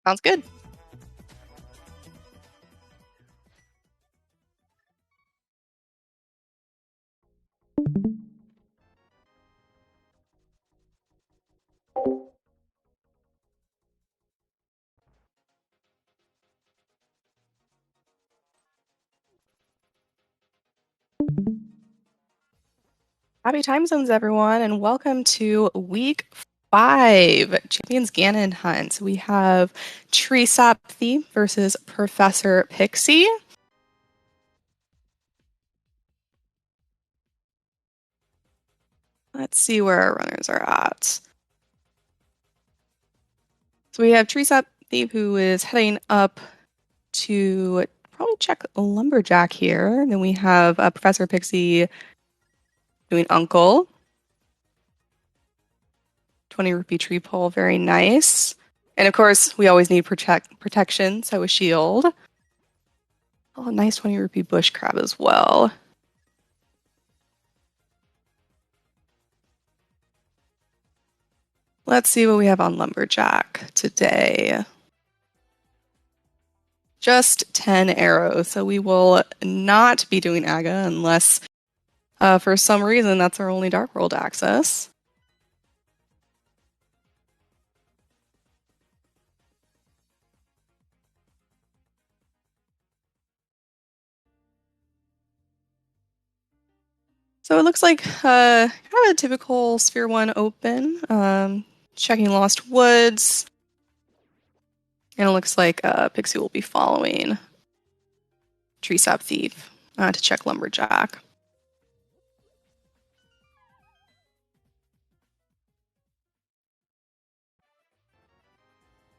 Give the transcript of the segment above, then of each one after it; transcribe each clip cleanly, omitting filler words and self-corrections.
Sounds good. Happy time zones, everyone, and welcome to week 5, Champions Ganon Hunt. We have TreeSapThief versus Professor Pixie. Let's see where our runners are at. So we have TreeSapThief, who is heading up to probably check Lumberjack here. Then we have Professor Pixie doing Uncle. 20 rupee tree pole, very nice. And of course, we always need protection, so a shield. Oh, nice 20 rupee bush crab as well. Let's see what we have on Lumberjack today. Just 10 arrows, so we will not be doing Aga unless, for some reason, that's our only Dark World access. So it looks like kind of a typical Sphere 1 open. Checking Lost Woods. And it looks like Pixie will be following TreeSapThief to check Lumberjack.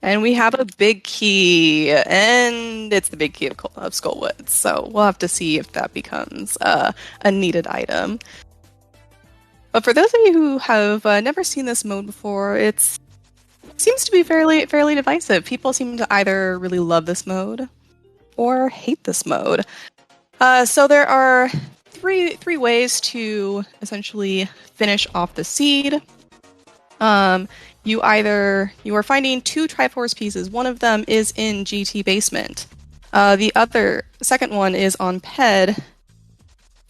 And we have a big key, and it's the big key of Skullwoods. So we'll have to see if that becomes a needed item. But for those of you who have never seen this mode before, it seems to be fairly divisive. People seem to either really love this mode or hate this mode. So there are three ways to essentially finish off the seed. You are finding 2 Triforce pieces. One of them is in GT basement. The second one is on PED.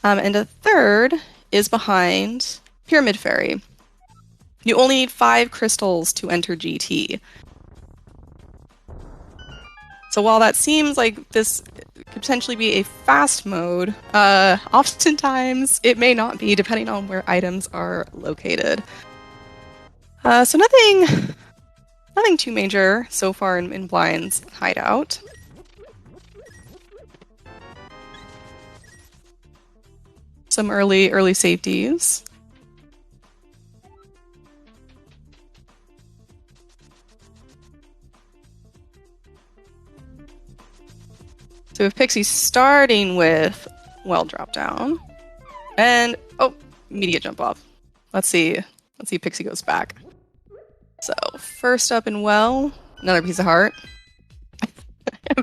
And a third is behind Pyramid Fairy. You only need 5 crystals to enter GT. So while that seems like this could potentially be a fast mode, oftentimes it may not be, depending on where items are located. So nothing too major so far in Blind's hideout. Some early safeties. So if Pixie's starting with well drop down, and immediate jump off. Let's see if Pixie goes back. So first up in well, another piece of heart.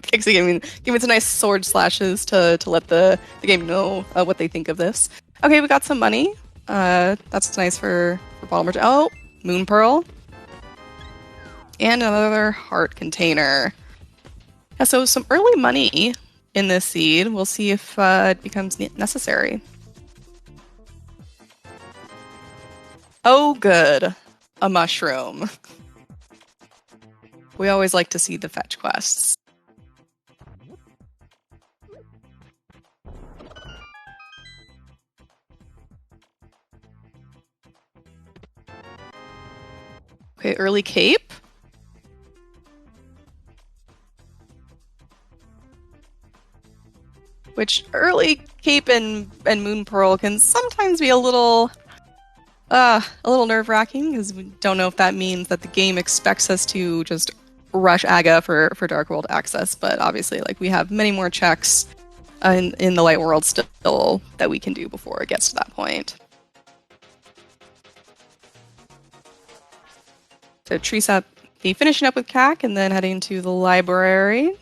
Pixie giving some nice sword slashes to let the game know what they think of this. Okay, we got some money. That's nice for bottom. Oh, Moon Pearl. And another heart container. Yeah, so some early money in this seed. We'll see if it becomes necessary. Oh, good. A mushroom. We always like to see the fetch quests. Okay, early cape. Which early cape and Moon Pearl can sometimes be a little nerve-wracking, because we don't know if that means that the game expects us to just rush Aga for Dark World access, but obviously, like, we have many more checks in the Light World still that we can do before it gets to that point. So TreeSapThief finishing up with CAC and then heading to the library.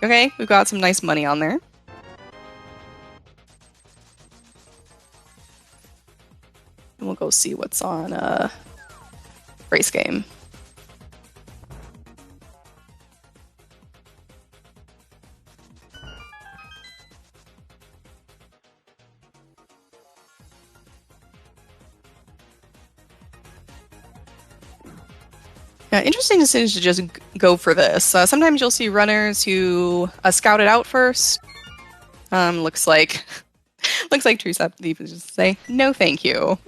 Okay, we've got some nice money on there. And we'll go see what's on race game. Yeah, interesting decision to just go for this. Sometimes you'll see runners who scout it out first. Looks like TreeSapThief is just say no, thank you.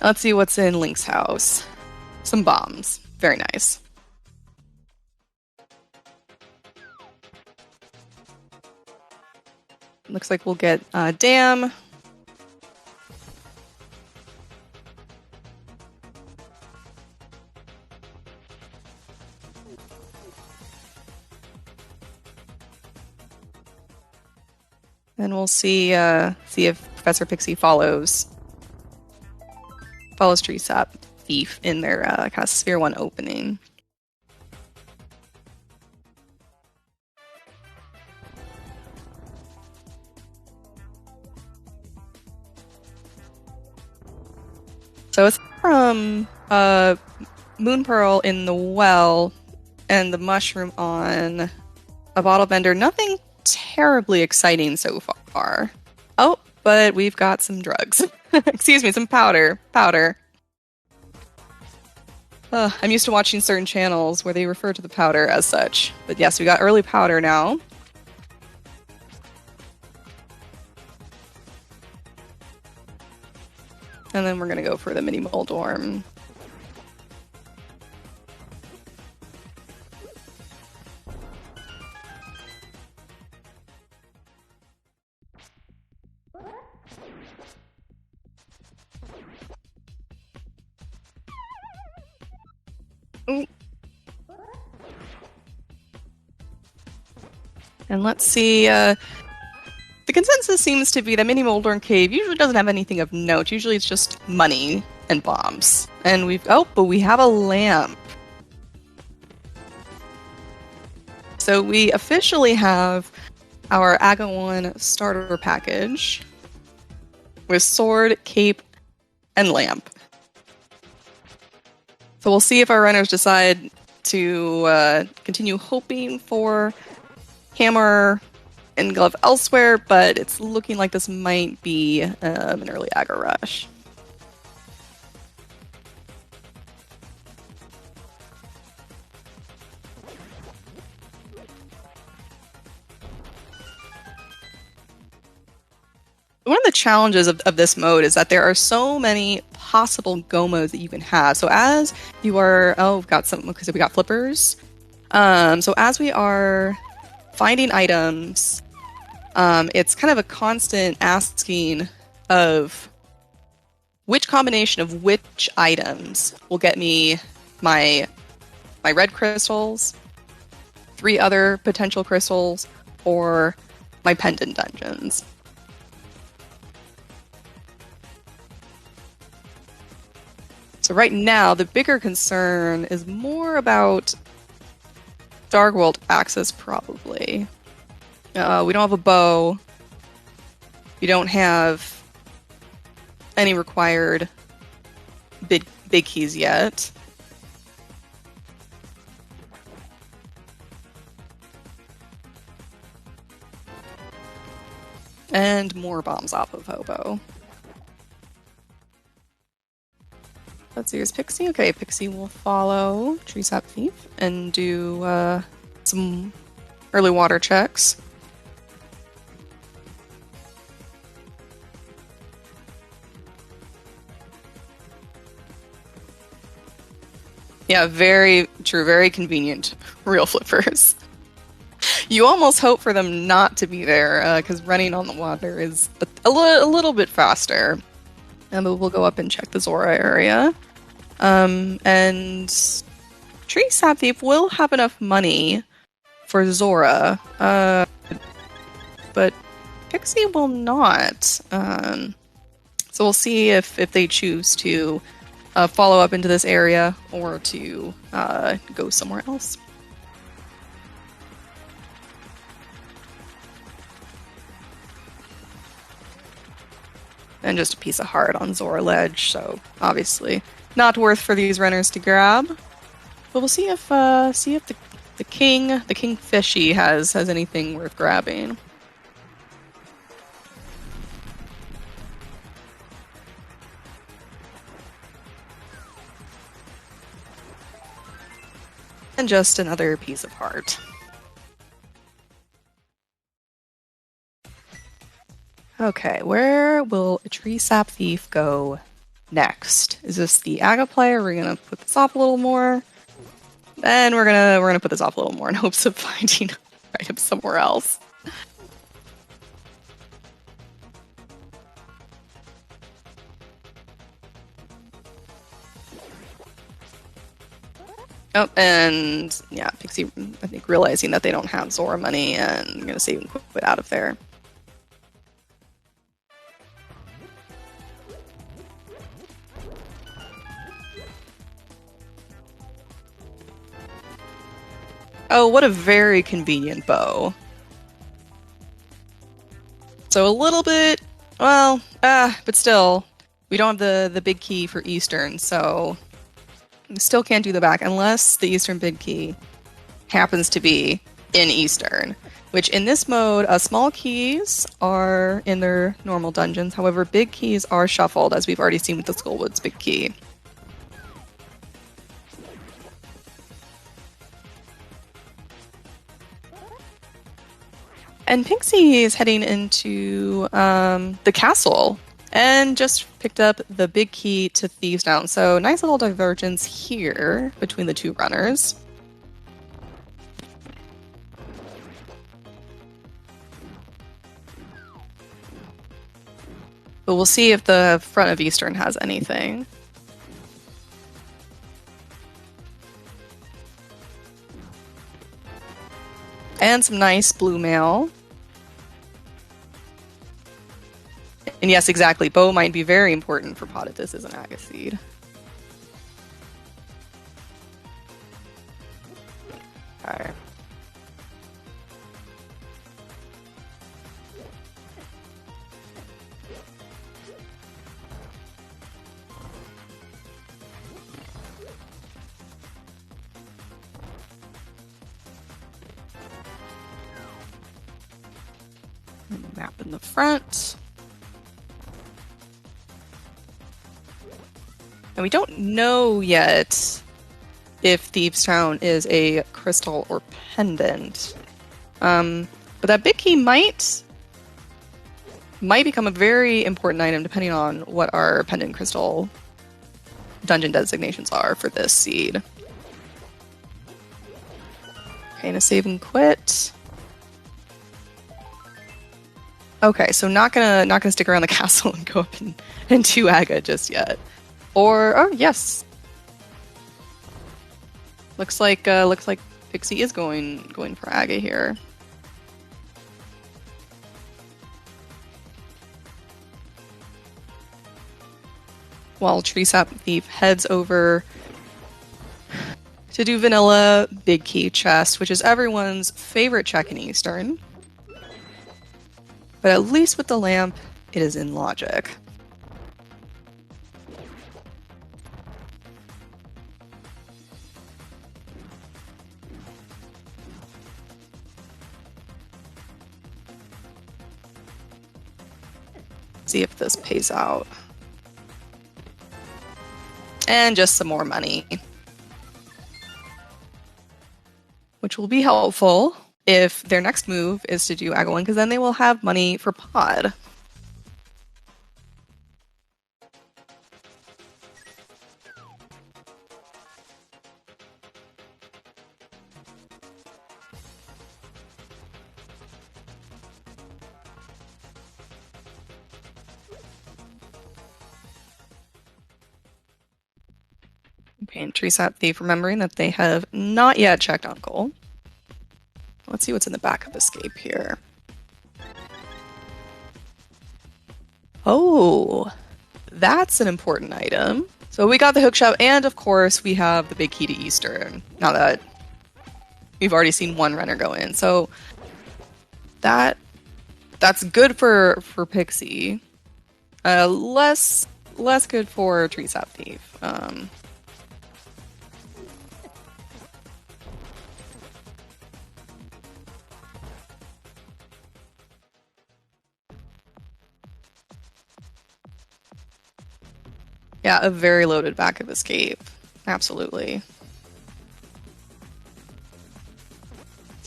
Let's see what's in Link's house. Some bombs. Very nice. Looks like we'll get dam. And we'll see if Professor Pixie follows TreeSapThief in their kind of Sphere 1 opening. So it's from Moon Pearl in the well and the mushroom on a bottle vendor. Nothing terribly exciting so far. Oh, but we've got some drugs. Excuse me, some powder. I'm used to watching certain channels where they refer to the powder as such. But yes, we got early powder now. And then we're going to go for the mini Moldorm. Ooh. And let's see, the consensus seems to be that Mini Moldorm Cave usually doesn't have anything of note. Usually it's just money and bombs. And but we have a lamp. So we officially have our Agawan starter package with sword, cape, and lamp. So we'll see if our runners decide to continue hoping for hammer and glove elsewhere, but it's looking like this might be an early aggro rush. One of the challenges of this mode is that there are so many possible go modes that you can have. So as you are, we've got some, because we got flippers. So as we are finding items, it's kind of a constant asking of which combination of which items will get me my red crystals, 3 other potential crystals, or my pendant dungeons. So right now, the bigger concern is more about Dark World access, probably. We don't have a bow. We don't have any required big keys yet. And more bombs off of Hobo. Let's see, here's Pixie. Okay, Pixie will follow TreeSapThief and do some early water checks. Yeah, very true, very convenient real flippers. You almost hope for them not to be there, because running on the water is a little bit faster. But we'll go up and check the Zora area. And TreeSapThief will have enough money for Zora, but Pixie will not. So we'll see if they choose to follow up into this area or to go somewhere else. And just a piece of heart on Zora Ledge, so obviously not worth for these runners to grab. But we'll see if the King Fishy has anything worth grabbing. And just another piece of heart. Okay, where will a TreeSapThief go next? Is this the Aga play? Are we gonna put this off a little more? Then we're gonna put this off a little more in hopes of finding items somewhere else. Oh, and yeah, Pixie, I think, realizing that they don't have Zora money and gonna save and quit out of there. Oh, what a very convenient bow. So a little bit, well, but still, we don't have the big key for Eastern, so we still can't do the back unless the Eastern big key happens to be in Eastern, which in this mode, small keys are in their normal dungeons. However, big keys are shuffled, as we've already seen with the Skullwoods big key. And Pixie is heading into the castle and just picked up the big key to Thieves' Down. So nice little divergence here between the two runners. But we'll see if the front of Eastern has anything. And some nice blue mail. And yes, exactly. Bow might be very important for pot if this is an Agaseed. Alright. Map in the front. And we don't know yet if Thieves' Town is a crystal or pendant. But that big key might become a very important item depending on what our pendant crystal dungeon designations are for this seed. Okay, and a save and quit. Okay, so not gonna stick around the castle and go up and do Aga just yet. Or oh yes, looks like Pixie is going for Aga here. While TreeSapThief heads over to do vanilla big key chest, which is everyone's favorite check in Eastern. But at least with the lamp, it is in logic. See if this pays out. And just some more money. Which will be helpful if their next move is to do Aga 1, because then they will have money for pod. Okay, and TreeSapThief remembering that they have not yet checked Uncle. Let's see what's in the back of Escape here. Oh, that's an important item. So we got the hook shop, and of course we have the big key to Eastern. Now that we've already seen one runner go in, so that's good for Pixie. Less good for TreeSapThief. Yeah, a very loaded back of Escape. Absolutely.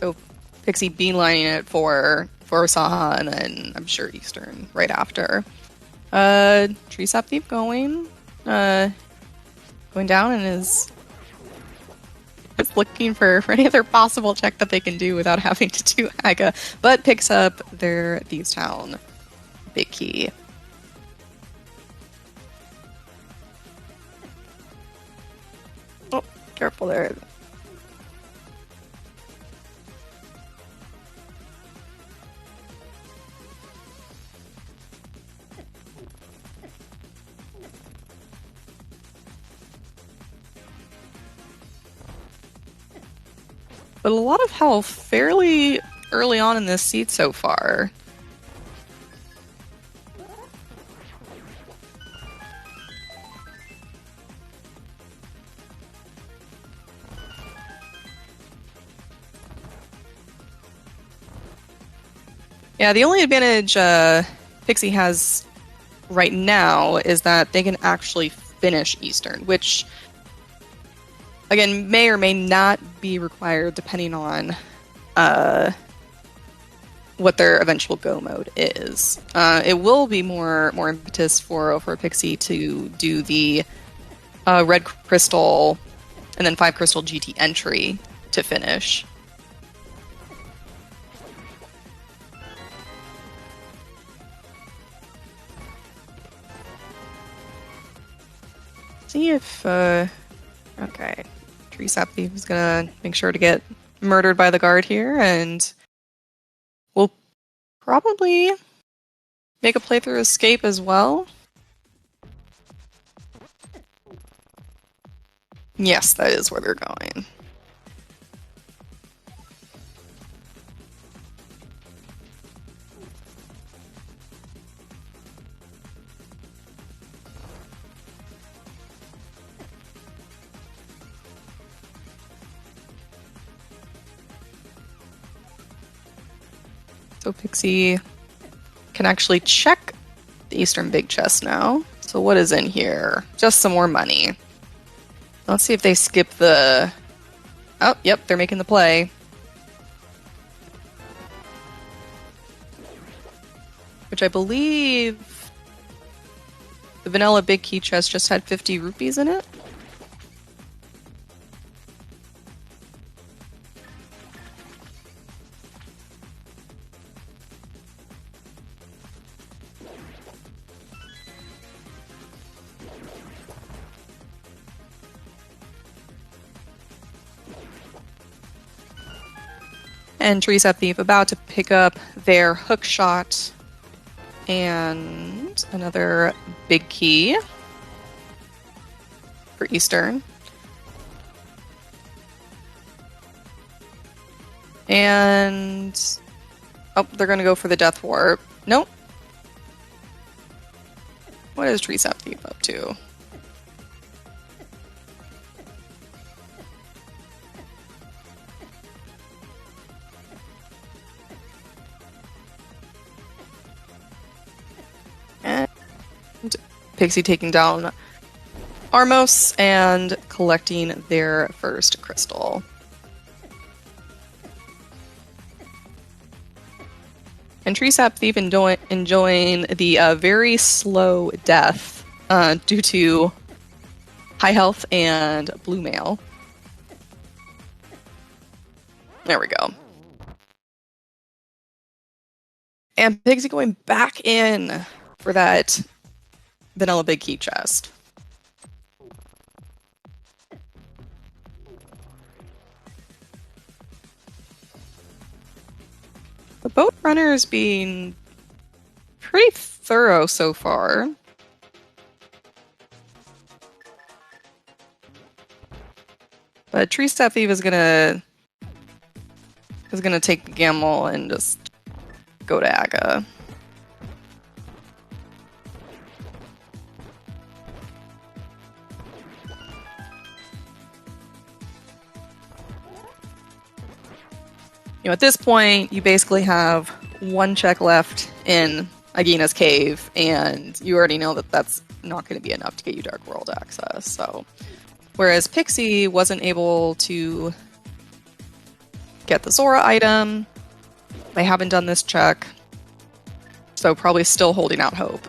So Pixie beelining it for Saha, and then I'm sure Eastern right after. TreeSapThief going down and is looking for any other possible check that they can do without having to do Aga, but picks up their Thieves Town big key. Oh, careful there. But a lot of health fairly early on in this seed so far. Yeah, the only advantage Pixie has right now is that they can actually finish Eastern, which, again, may or may not be required depending on what their eventual go mode is. It will be more impetus for Pixie to do the red crystal and then 5 crystal GT entry to finish. See if okay, TreeSapThief is gonna make sure to get murdered by the guard here, and we'll probably make a playthrough escape as well. Yes, that is where they're going. So Pixie can actually check the Eastern Big Chest now. So what is in here? Just some more money. Let's see if they skip the... Oh, yep, they're making the play. Which I believe the vanilla Big Key Chest just had 50 rupees in it. And TreeSapThief about to pick up their hook shot and another big key for Eastern. And oh, they're going to go for the Death Warp. Nope. What is TreeSapThief up to? And Pixie taking down Armos and collecting their first crystal. And TreeSapThief enjoying the very slow death due to high health and blue mail. There we go. And Pixie going back in for that vanilla big key chest. The boat runner is being pretty thorough so far. But TreeSapThief is gonna take the gamble and just go to Aga. You know, at this point, you basically have one check left in Agina's cave, and you already know that that's not going to be enough to get you Dark World access. So, whereas Pixie wasn't able to get the Zora item. They haven't done this check, so probably still holding out hope.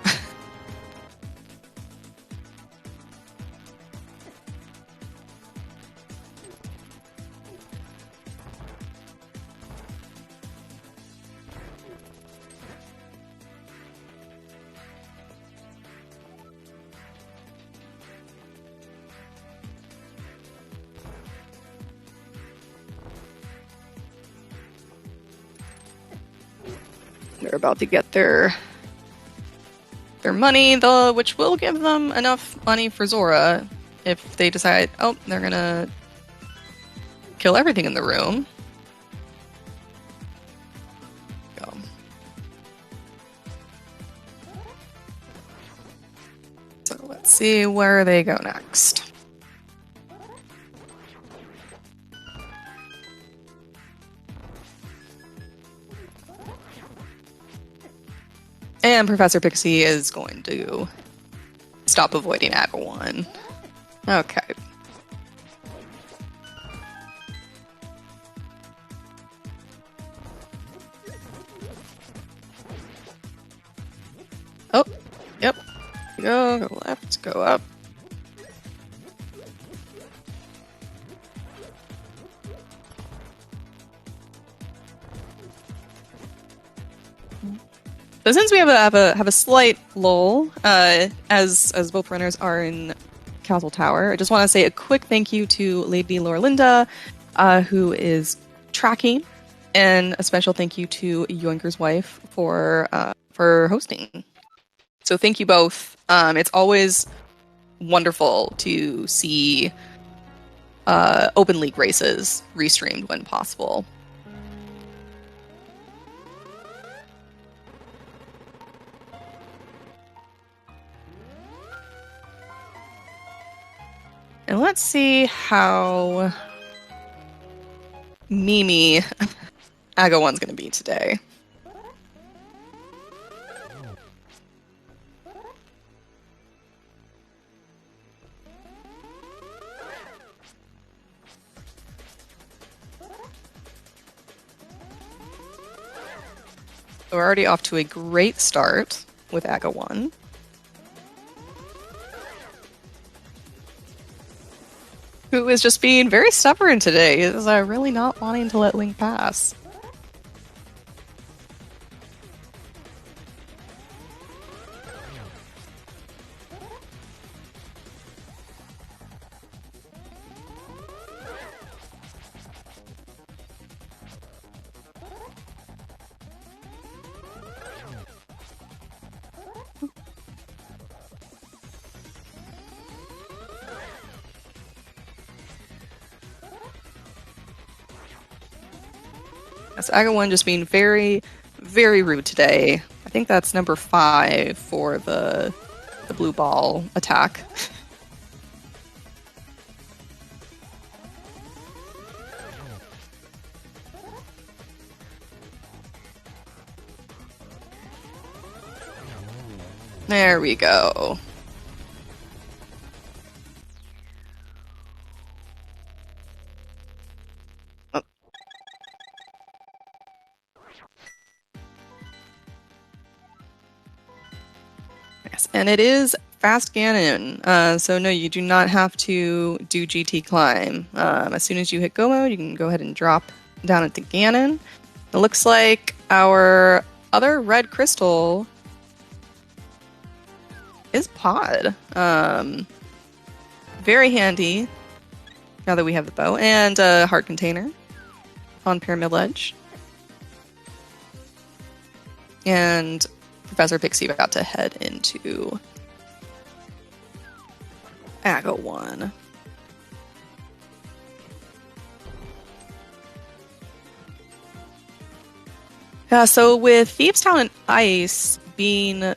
They're about to get their money, which will give them enough money for Zora if they decide, oh, they're gonna kill everything in the room. Go. So let's see where they go next. And Professor Pixie is going to stop avoiding AGA1. Okay. Oh, yep. Go left, go up. So since we have a slight lull, as both runners are in Castle Tower, I just want to say a quick thank you to Lady Lorelinda, who is tracking, and a special thank you to Yoinker's wife for hosting. So thank you both. It's always wonderful to see Open League races restreamed when possible. And let's see how Mimi AGA1's going to be today. So we're already off to a great start with AGA1. Who is just being very stubborn today, is really not wanting to let Link pass. So AGA1 just being very, very rude today. I think that's number 5 for the blue ball attack. There we go. Oh. Yes, and it is fast Ganon. So no, you do not have to do GT climb. As soon as you hit go mode, you can go ahead and drop down into Ganon. It looks like our other red crystal is Pod. Very handy now that we have the bow and a heart container on Pyramid Ledge. And Professor Pixie about to head into AGA1. So with Thieves' Town and Ice being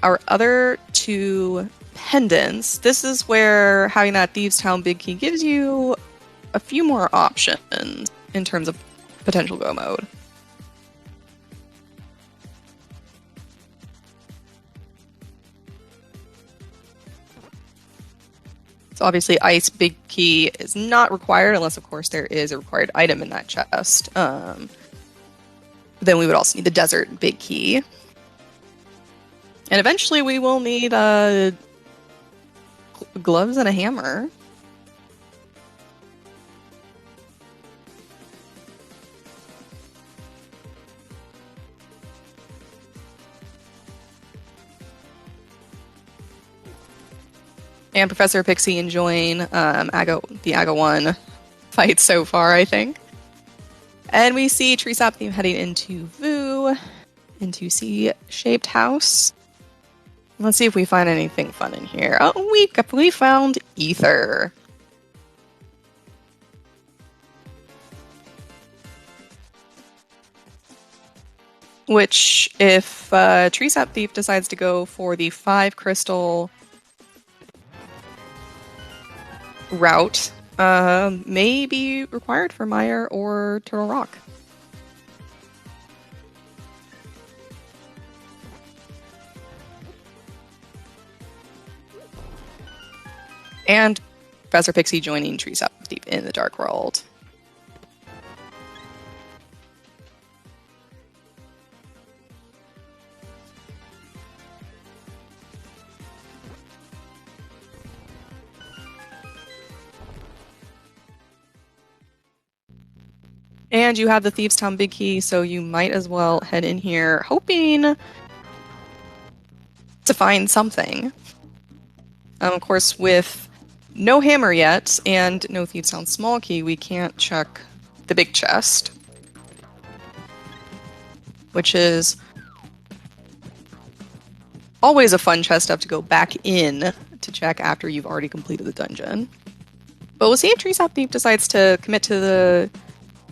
our other 2 pendants, this is where having that Thieves' Town big key gives you a few more options in terms of potential go mode. So obviously ice big key is not required unless, of course, there is a required item in that chest. Then we would also need the desert big key. And eventually we will need gloves and a hammer. And Professor Pixie enjoying the Aga 1 fight so far, I think. And we see TreeSapThief heading into Vu, into C-shaped house. Let's see if we find anything fun in here. Oh, we found ether. Which, if TreeSapThief decides to go for the 5 crystal route, may be required for Mire or Turtle Rock. And Professor Pixie joining TreeSapThief in the Dark World. And you have the Thieves' Town big key, so you might as well head in here hoping to find something. Of course, with no hammer yet and no Thieves' Town small key, we can't check the big chest, which is always a fun chest up to go back in to check after you've already completed the dungeon. But we'll see if TreeSapThief decides to commit to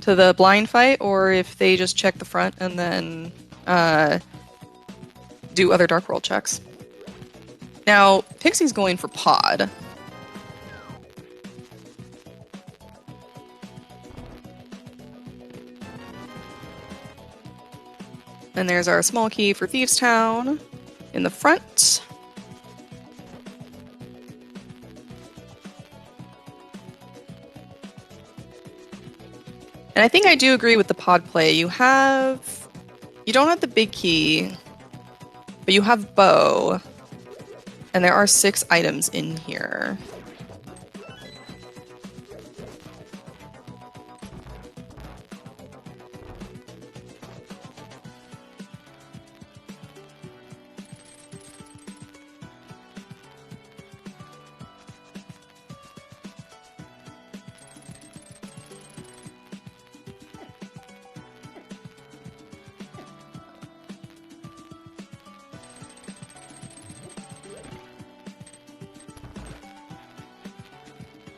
the blind fight, or if they just check the front and then do other Dark World checks. Now, Pixie's going for Pod. And there's our small key for Thieves' Town in the front. And I think I do agree with the pod play. You don't have the big key, but you have bow, and there are 6 items in here.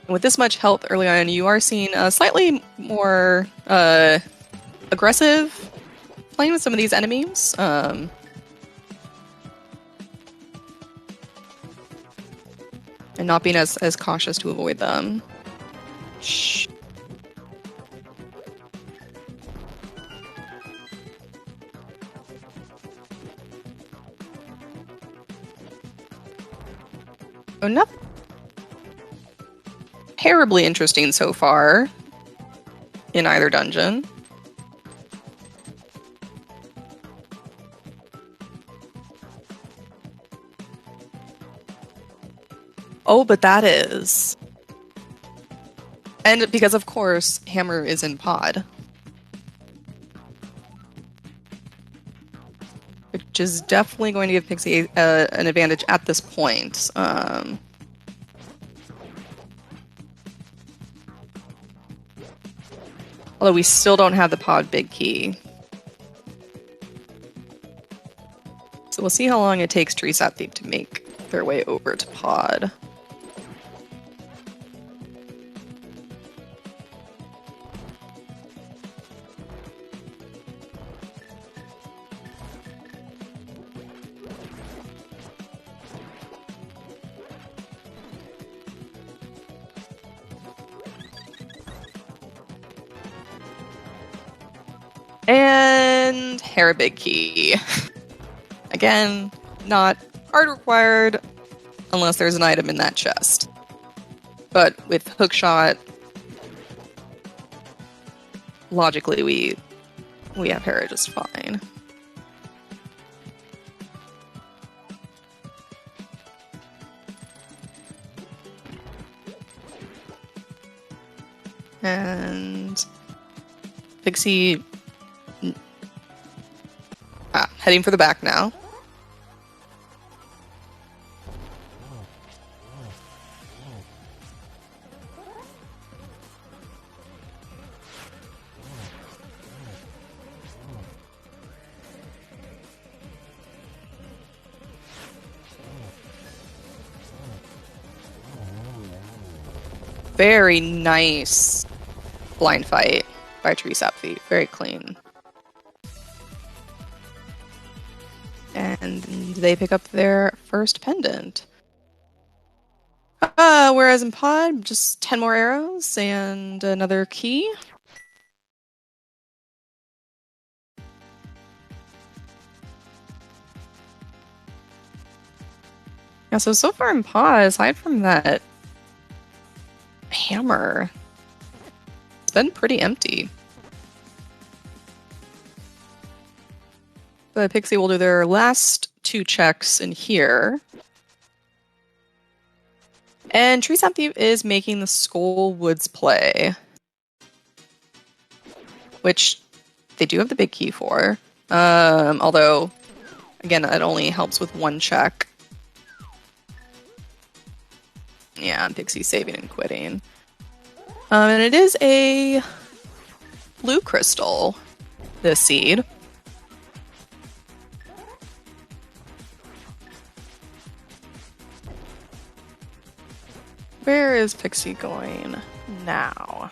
With this much health early on, you are seeing a slightly more aggressive playing with some of these enemies. And not being as cautious to avoid them. Shh. Oh, no. Terribly interesting so far in either dungeon. Oh, but that is. And because, of course, hammer is in pod. Which is definitely going to give Pixie an advantage at this point. Although we still don't have the pod big key. So we'll see how long it takes TreeSapThief to make their way over to pod. And hair big key. Again, not hard required unless there's an item in that chest. But with hookshot, logically we have Hera just fine. And Pixie heading for the back now. Very nice blind fight by TreeSapThief. Very clean. And they pick up their first pendant. Whereas in Pod, just 10 more arrows and another key. Yeah, so far in Pod, aside from that hammer, it's been pretty empty. The Pixie will do their last 2 checks in here. And TreeSapThief is making the Skull Woods play, which they do have the big key for. Although, again, it only helps with 1 check. Yeah, Pixie saving and quitting. And it is a blue crystal, this seed. Where is Pixie going now?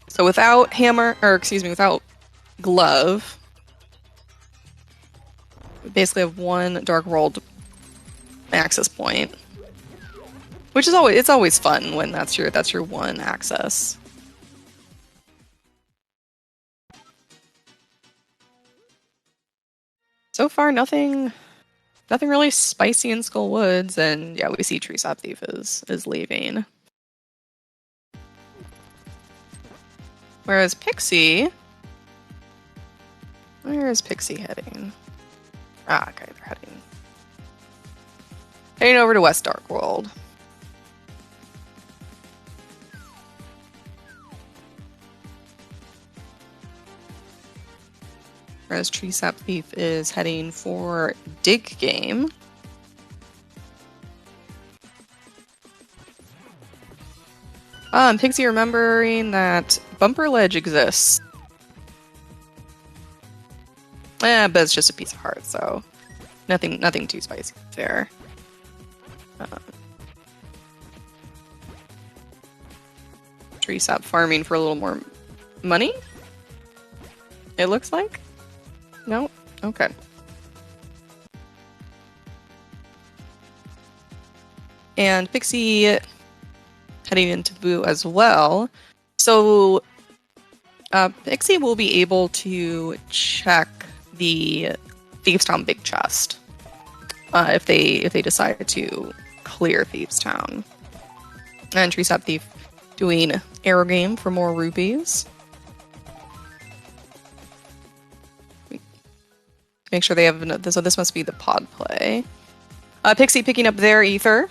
So without hammer, or excuse me, without glove, we basically have 1 Dark World access point, which is always fun when that's your 1 access. So far, nothing really spicy in Skull Woods, and yeah, we see TreeSapThief is leaving. Whereas Pixie, where is Pixie heading? Okay, they're heading over to West Dark World. Whereas TreeSapThief is heading for Dig Game. Pixie remembering that Bumper Ledge exists. But it's just a piece of heart, so nothing too spicy there. TreeSap farming for a little more money? It looks like? No? Okay. And Pixie heading into Boo as well. So Pixie will be able to check the Thieves Town Big Chest if they decide to clear Thieves Town. And TreeSapThief doing Arrow Game for more rupees. Make sure they have, so this must be the pod play. Pixie picking up their ether.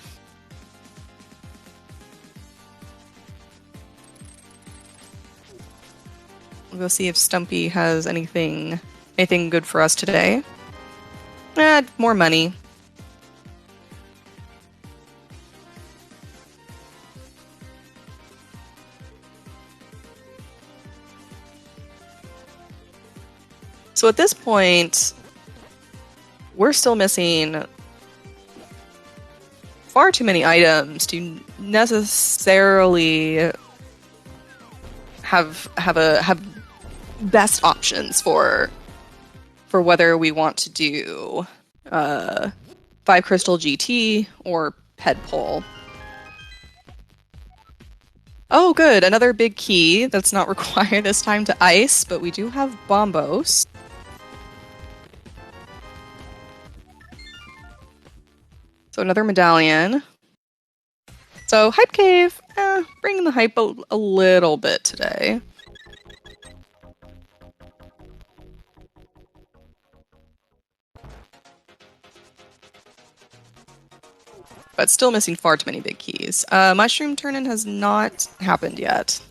We'll see if Stumpy has anything good for us today. More money. So at this point, we're still missing far too many items to necessarily have best options for whether we want to do 5 Crystal GT or head pull. Oh, good. Another big key that's not required this time to ice, but we do have Bombos. So another medallion. So Hype Cave, bringing the hype a little bit today. But still missing far too many big keys. Mushroom turn-in has not happened yet.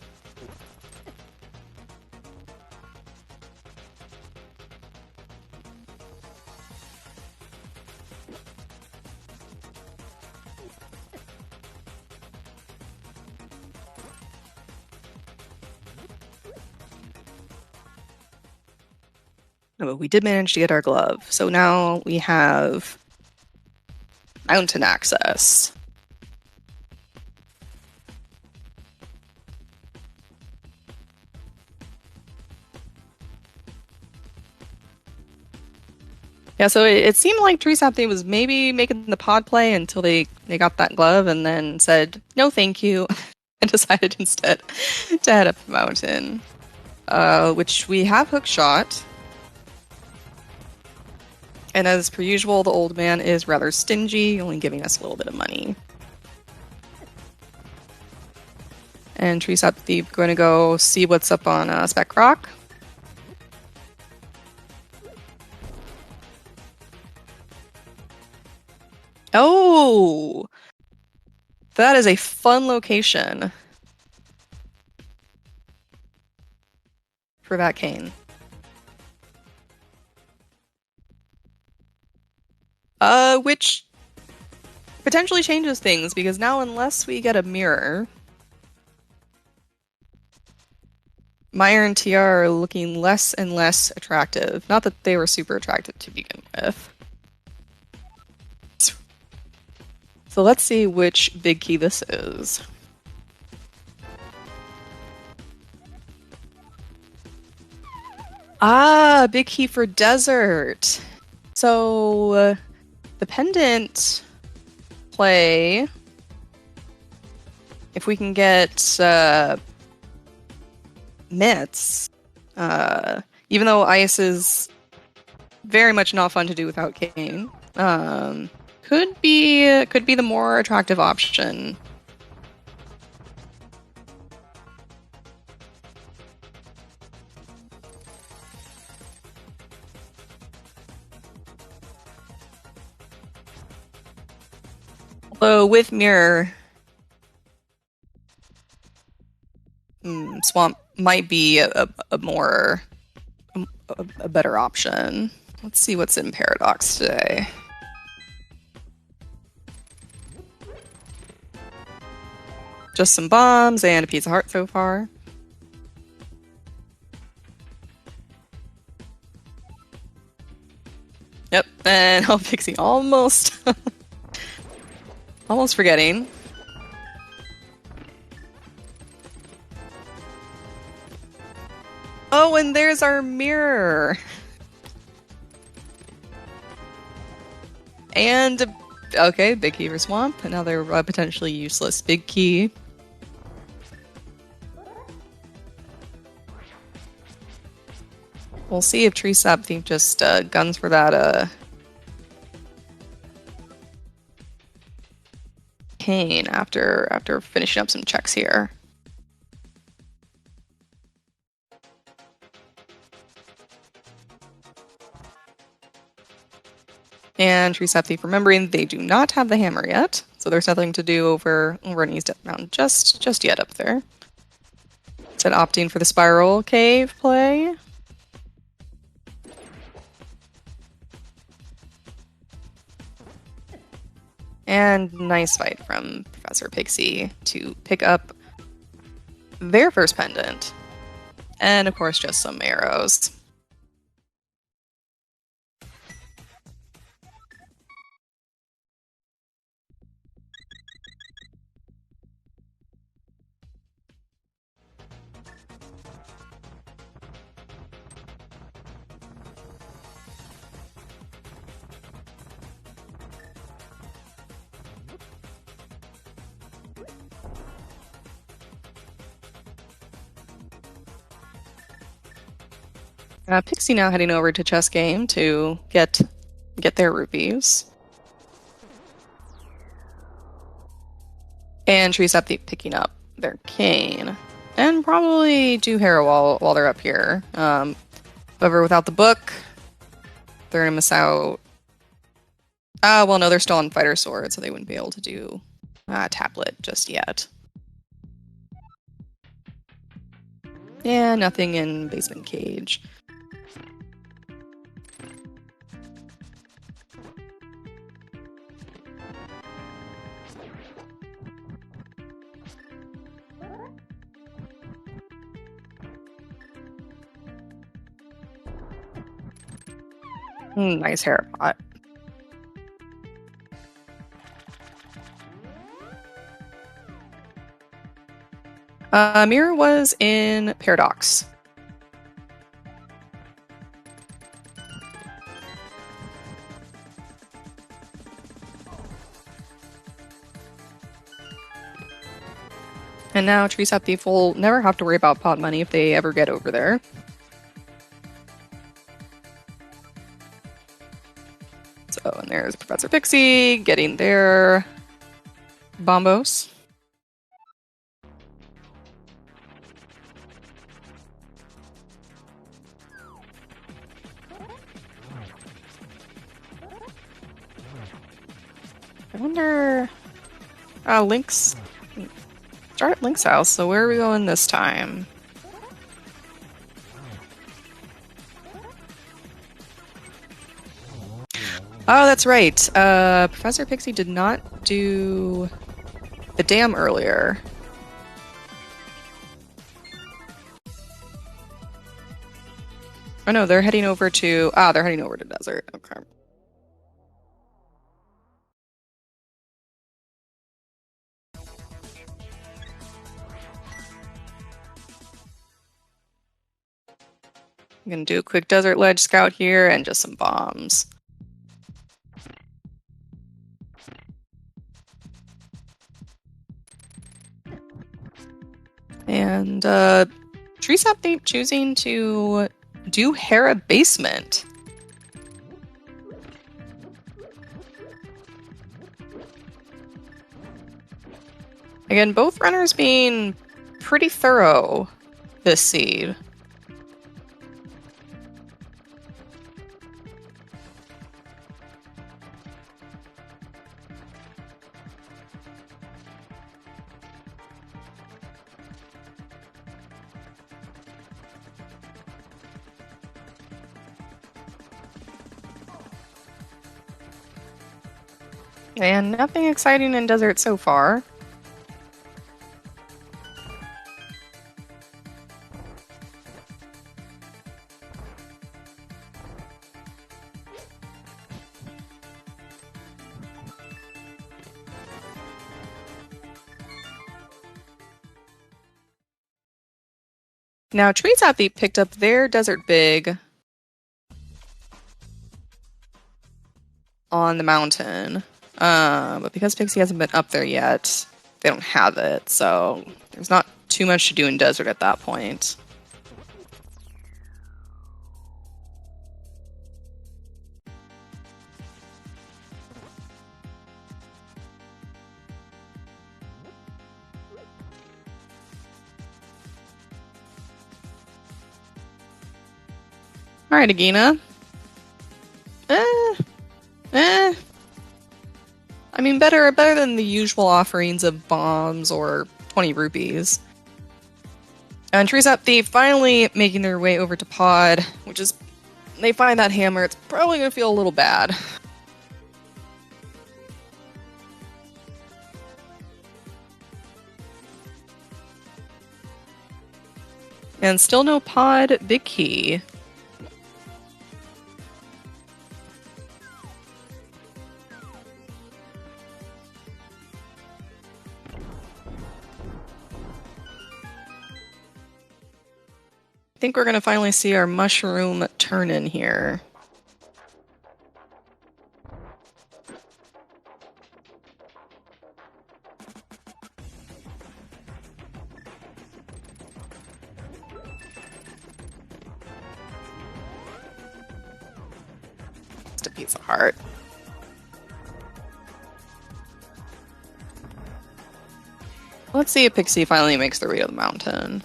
No, but we did manage to get our glove. So now we have mountain access. Yeah, so it seemed like TreeSapThief was maybe making the pod play until they got that glove and then said, no thank you, and decided instead to head up the mountain. Which we have hook shot. And as per usual, the old man is rather stingy, only giving us a little bit of money. And TreeSapThief going to go see what's up on Spec Rock. Oh! That is a fun location for that cane. Which potentially changes things, because now unless we get a mirror, Meyer and TR are looking less and less attractive. Not that they were super attractive to begin with. So let's see which big key this is. Ah, big key for desert. So the pendant play, if we can get mitts, even though ice is very much not fun to do without cane, could be the more attractive option. Although with mirror, swamp might be a better option. Let's see what's in Paradox today. Just some bombs and a Pizza Heart so far. Yep, and oh, Pixie almost almost forgetting. Oh, and there's our mirror. And okay, big key for swamp. Another potentially useless big key. We'll see if TreeSapThief just guns for that cane after finishing up some checks here. And TreeSapThief remembering they do not have the hammer yet, so there's nothing to do over on East Mountain just yet up there. Instead opting for the spiral cave play. And nice fight from Professor Pixie to pick up their first pendant. And of course just some arrows. Pixie now heading over to Chess Game to get their rupees. And TreeSapThief picking up their cane. And probably do Hera while they're up here. However, without the book, they're gonna miss out. Well, no, they're still on Fighter Sword, so they wouldn't be able to do tablet just yet. Yeah, nothing in Basement Cage. Nice hair pot. Mirror was in Paradox. And now TreeSapThief will never have to worry about pot money if they ever get over there. So, and there's Professor Pixie getting their bombos. I wonder... Link's... Start at Link's house, so where are we going this time? Oh, that's right. Professor Pixie did not do the dam earlier. Oh no, they're heading over to... they're heading over to Desert. Okay. I'm gonna do a quick Desert Ledge scout here and just some bombs. And TreeSapThief choosing to do Hera Basement. Again, both runners being pretty thorough this seed. And nothing exciting in Desert so far. Now, TreeSapThief picked up their Desert Big on the mountain. But because Pixie hasn't been up there yet, they don't have it, so there's not too much to do in Desert at that point. Alright, Agina. I mean, better than the usual offerings of bombs or 20 rupees. And TreeSapThief finally making their way over to Pod, which is... They find that hammer, it's probably going to feel a little bad. And still no Pod Big Key. I think we're going to finally see our mushroom turn in here. just a piece of heart. Let's see if Pixie finally makes their way to the mountain.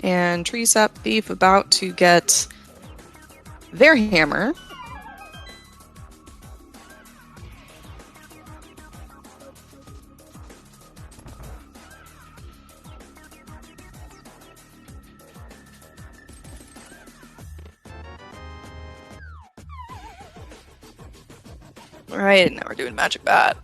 And TreeSapThief about to get their hammer. All right, now we're doing Magic Bat.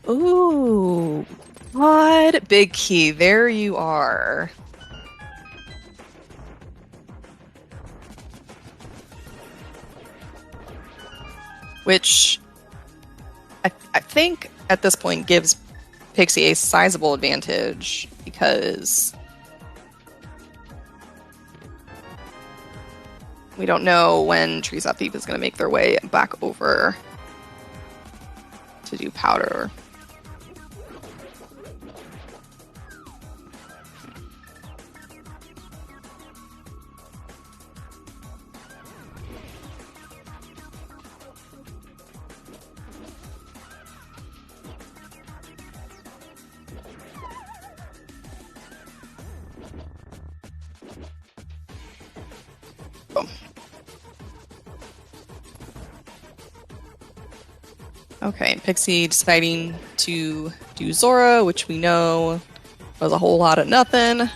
Ooh, what? Big key, there you are. Which I think at this point gives Pixie a sizable advantage because we don't know when TreeSapThief is going to make their way back over to do powder. Okay, Pixie deciding to do Zora, which we know was a whole lot of nothing.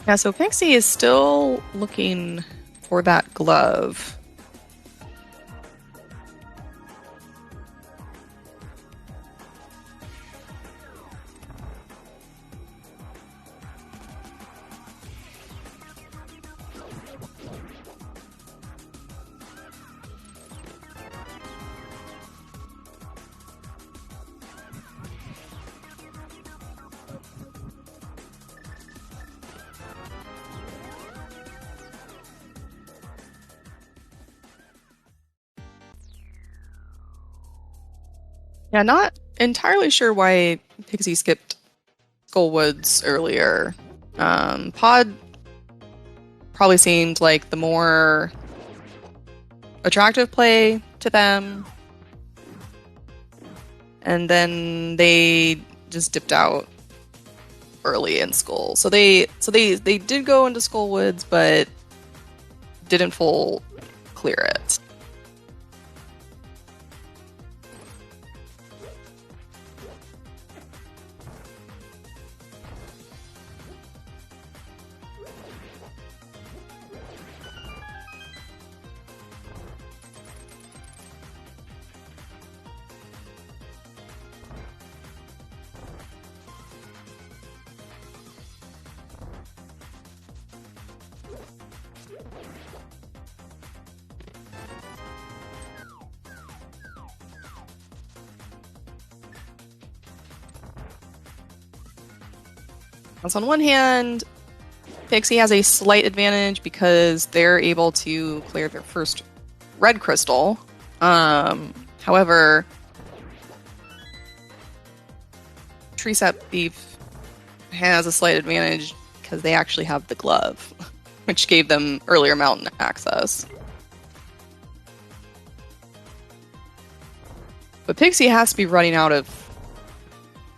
Yeah, so Pixie is still looking for that glove. Yeah, not entirely sure why Pixie skipped Skullwoods earlier. Pod probably seemed like the more attractive play to them. And then they just dipped out early in Skull. So they did go into Skullwoods, but didn't full clear it. So on one hand, Pixie has a slight advantage because they're able to clear their first red crystal. However, TreeSapThief has a slight advantage because they actually have the glove, which gave them earlier mountain access. But Pixie has to be running out of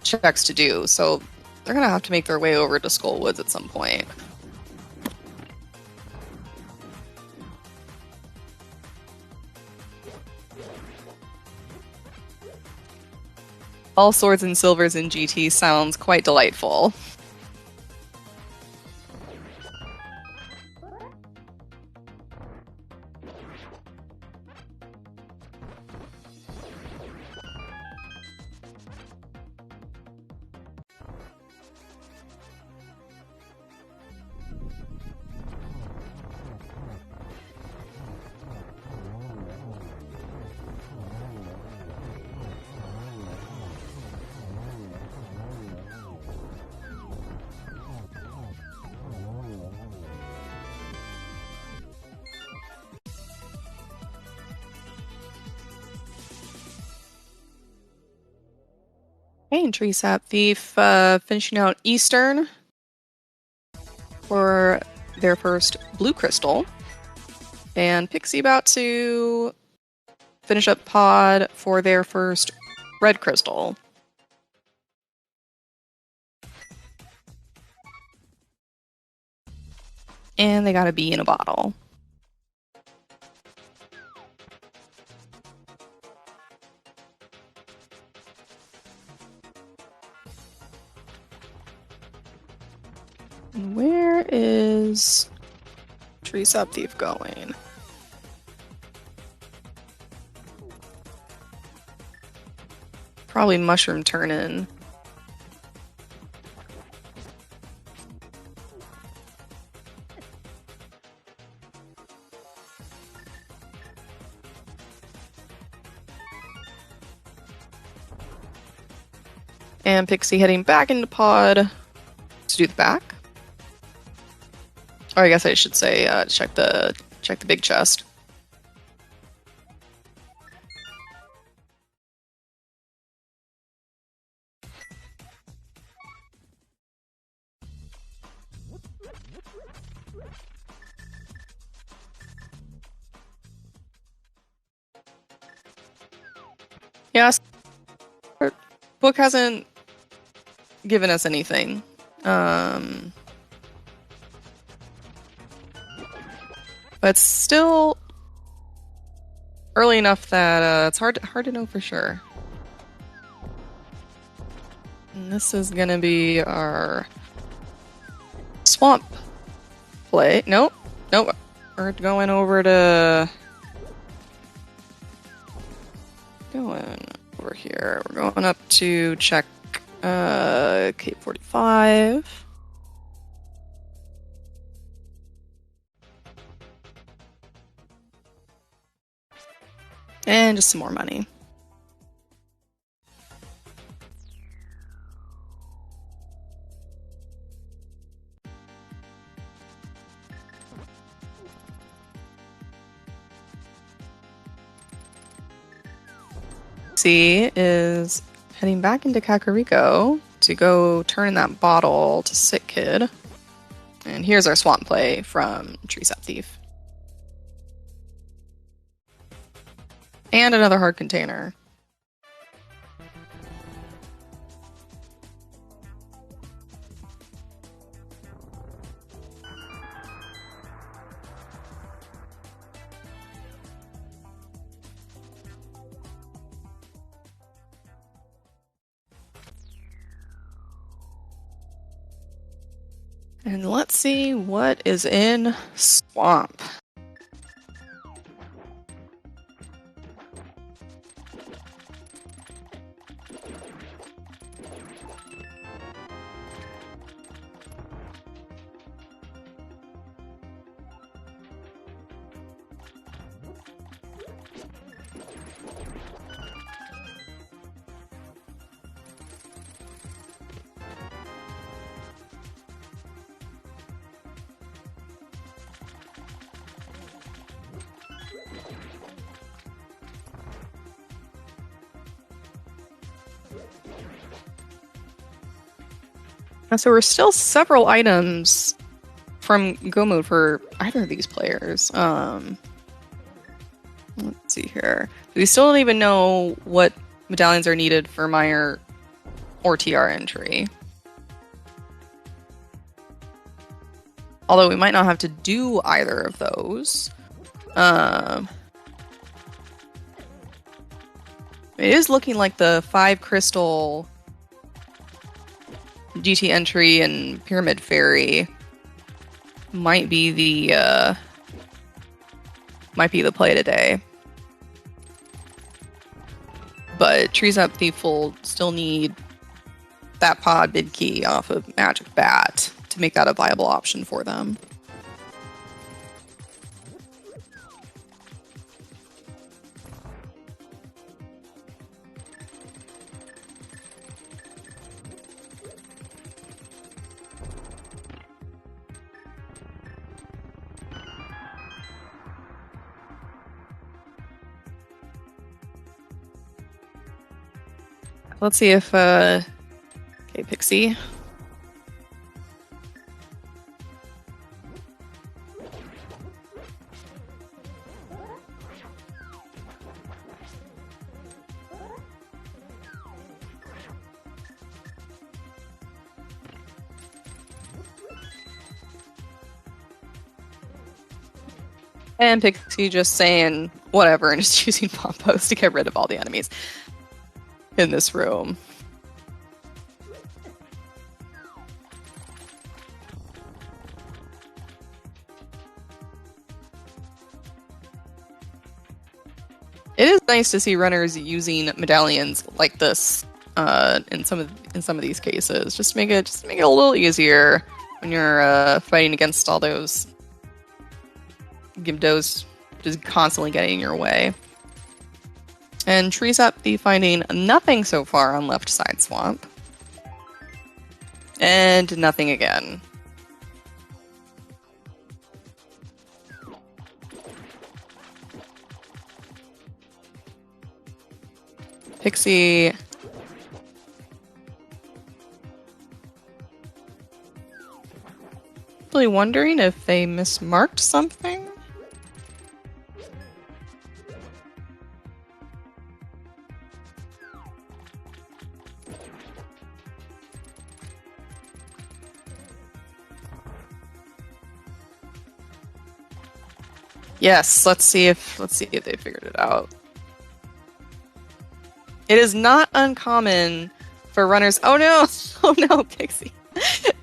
checks to do, so they're going to have to make their way over to Skullwoods at some point. All swords and silvers in GT sounds quite delightful. Okay, and TreeSapThief finishing out Eastern for their first blue crystal. And Pixie about to finish up Pod for their first red crystal. And they got a bee in a bottle. And where is TreeSapThief going? Probably mushroom turn-in. And Pixie heading back into Pod to do the back. Or I guess I should say check the big chest. Yes, book hasn't given us anything. But still early enough that it's hard to know for sure. And this is gonna be our swamp play. Nope. We're going over here. We're going up to check Cape 45. And just some more money. C is heading back into Kakariko to go turn in that bottle to Sick Kid. And here's our swamp play from TreeSapThief. And another hard container. And let's see what is in Swamp. So we're still several items from Go Mode for either of these players. Let's see here. We still don't even know what medallions are needed for Meyer or TR entry. Although we might not have to do either of those. It is looking like the 5 crystal GT entry and Pyramid Fairy might be the play today. But TreeSapThief will still need that pod bid key off of Magic Bat to make that a viable option for them. Let's see if, okay, Pixie. And Pixie just saying whatever and just using Pompos to get rid of all the enemies in this room. It is nice to see runners using medallions like this in some of these cases, just to make it a little easier when you're fighting against all those Gimdos just constantly getting in your way. And TreeSapThief finding nothing so far on left side swamp. And nothing again. Pixie. Really wondering if they mismarked something. Yes, let's see if they figured it out. It is not uncommon for runners. Oh no! Oh no, Pixie.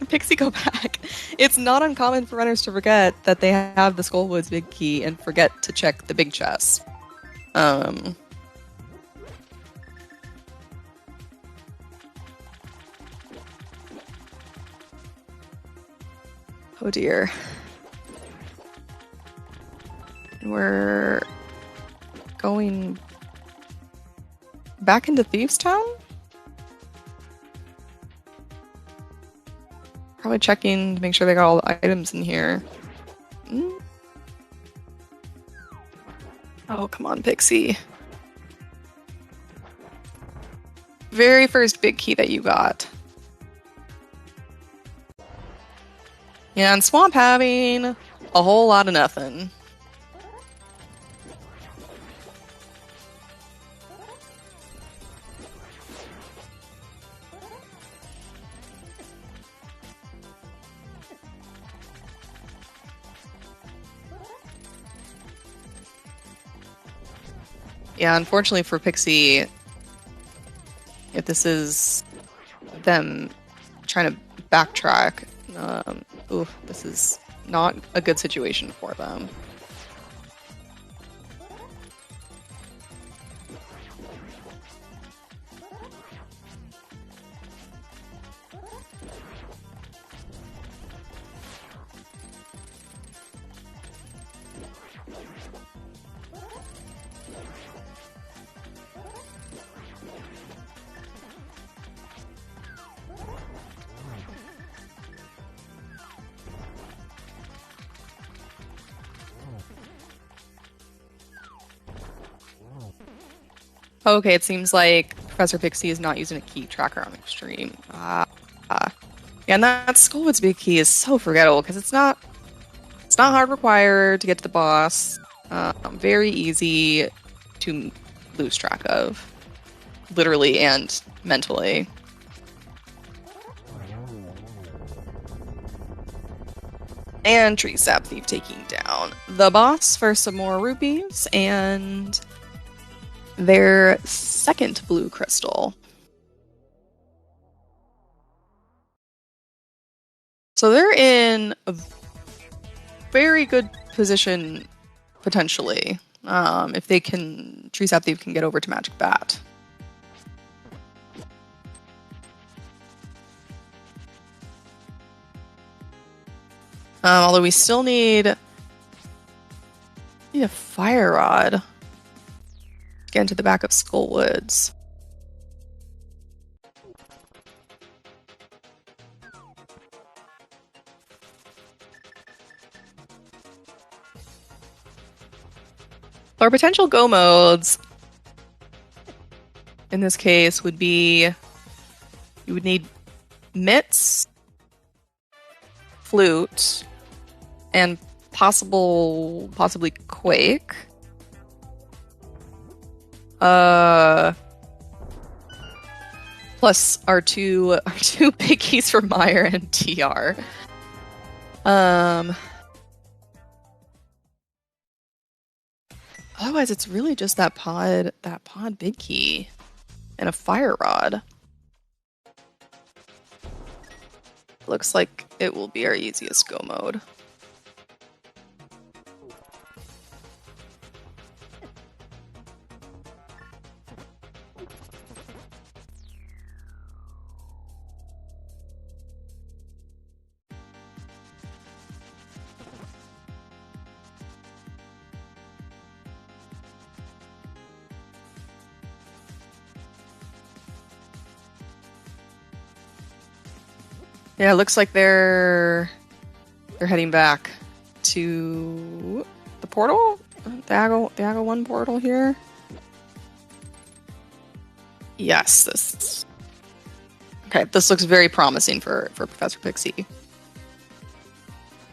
Pixie, go back. It's not uncommon for runners to forget that they have the Skullwoods big key and forget to check the big chest. Oh dear. We're going back into Thieves Town? Probably checking to make sure they got all the items in here. Oh, come on, Pixie. Very first big key that you got. Yeah, and Swamp having a whole lot of nothing. Yeah, unfortunately for Pixie, if this is them trying to backtrack, this is not a good situation for them. Okay, it seems like Professor Pixie is not using a key tracker on Extreme. Yeah, and that Skullwood's big key is so forgettable because it's not hard required to get to the boss. Very easy to lose track of, literally and mentally. And TreeSapThief taking down the boss for some more rupees, and their second blue crystal. So they're in a very good position, potentially, if they can, TreeSapThief can get over to Magic Bat. Although we still need a Fire Rod to get into the back of Skullwoods. Our potential go modes in this case would be you would need Mitts, Flute, and possibly Quake. Plus our two big keys for Meyer and TR. Otherwise, it's really just that pod big key and a Fire Rod. Looks like it will be our easiest go mode. Yeah, it looks like they're heading back to the portal, the Aggle 1 portal here. Yes, this looks very promising for Professor Pixie.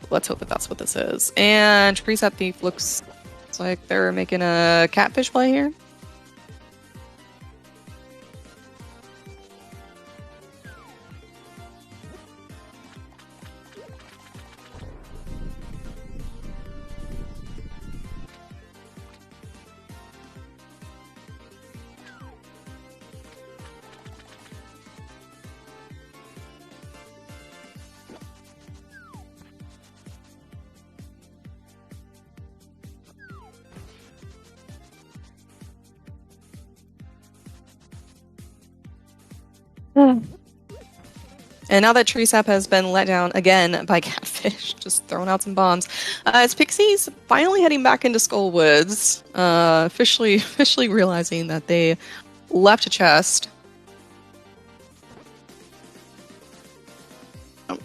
Let's hope that that's what this is. And TreeSapThief looks like they're making a catfish play here. And now that TreeSap has been let down again by Catfish, just throwing out some bombs, as Pixie's finally heading back into Skullwoods, officially realizing that they left a chest. Oh.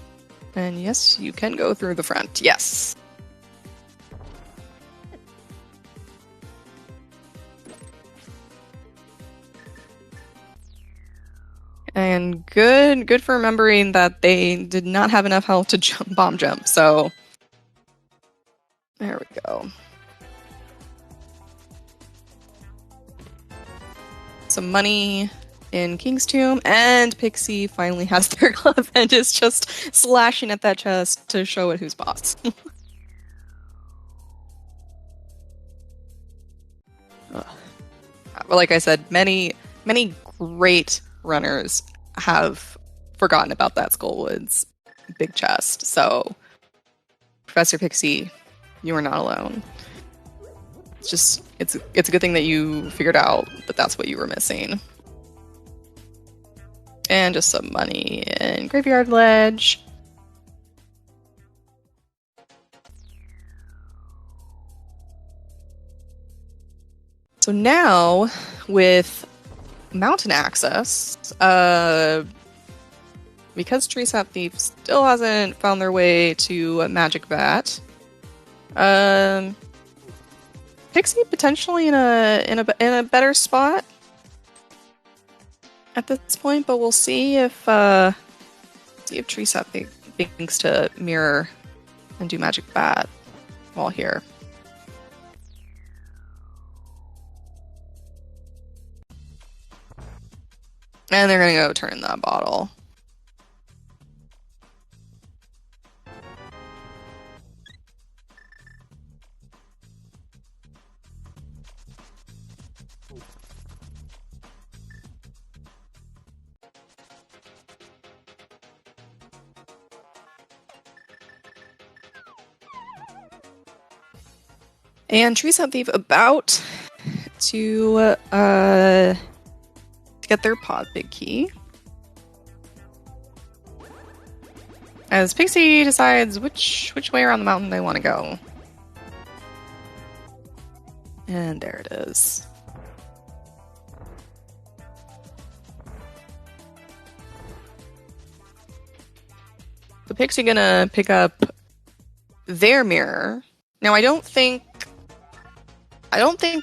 And yes, you can go through the front. Yes. And good for remembering that they did not have enough health to bomb jump, so there we go. Some money in King's Tomb, and Pixie finally has their glove and is just slashing at that chest to show it who's boss. Like I said, many great runners have forgotten about that Skullwoods big chest. So, Professor Pixie, you are not alone. It's a good thing that you figured out that that's what you were missing. And just some money in Graveyard Ledge. So now, with mountain access, because TreeSapThief still hasn't found their way to Magic Bat, Pixie potentially in a better spot at this point, but we'll see if TreeSapThief thinks to mirror and do Magic Bat while here. And they're gonna go turn that bottle. And TreeSapThief about to get their pod big key. As Pixie decides which way around the mountain they want to go. And there it is. The Pixie gonna pick up their mirror. Now I don't think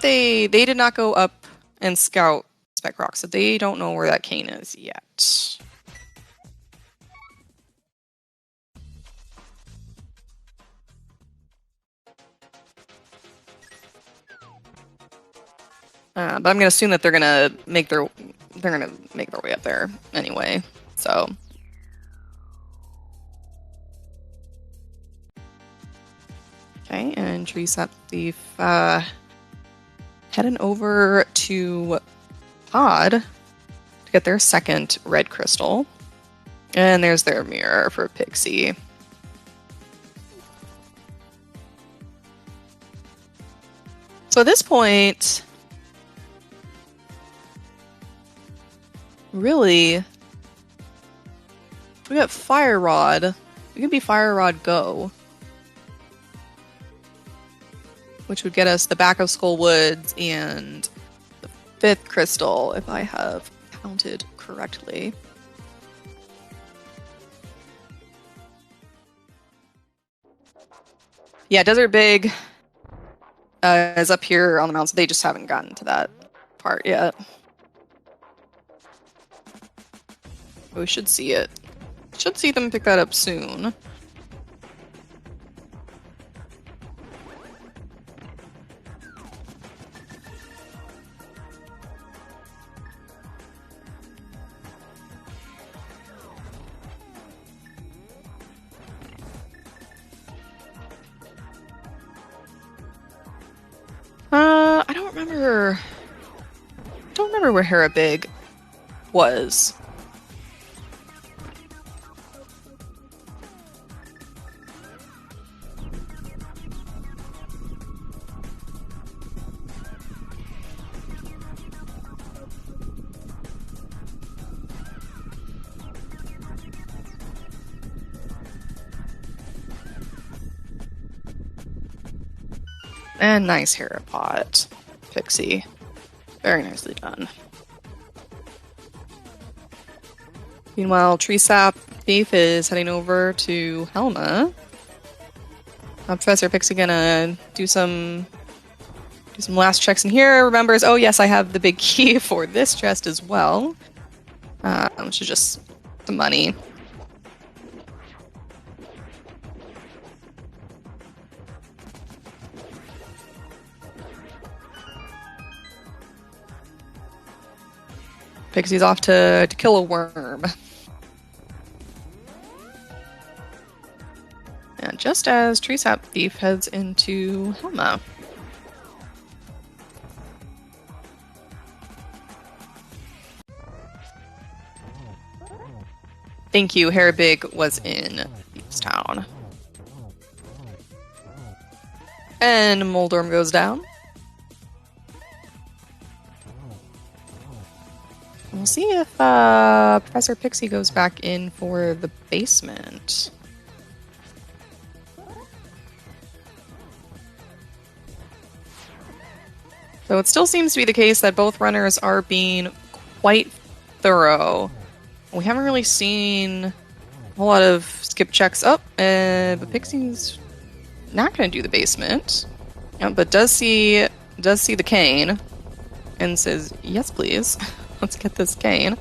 they did not go up and scout Spec Rock, so they don't know where that cane is yet. But I'm gonna assume that they're gonna make their way up there anyway. So okay, and TreeSapThief heading over to Pod to get their second red crystal. And there's their mirror for Pixie. So at this point, really, we got Fire Rod. We can be Fire Rod Go, which would get us the back of Skull Woods and the 5th crystal, if I have counted correctly. Yeah, Desert Big is up here on the mountain. They just haven't gotten to that part yet. We should see it. Should see them pick that up soon. I don't remember. Don't remember where Hera Big was. And nice Hera pot, Pixie. Very nicely done. Meanwhile, TreeSapThief is heading over to Helma. Professor Pixie gonna do some last checks in here. Remembers, oh yes, I have the big key for this chest as well, which is just the money. Pixie's off to kill a worm. And just as TreeSapThief heads into Helma. Thank you, Herabig was in Town. And Moldorm goes down. We'll see if Professor Pixie goes back in for the basement. So it still seems to be the case that both runners are being quite thorough. We haven't really seen a whole lot of skip checks up, but Pixie's not going to do the basement, but does see the cane and says, "Yes, please." Let's get this cane.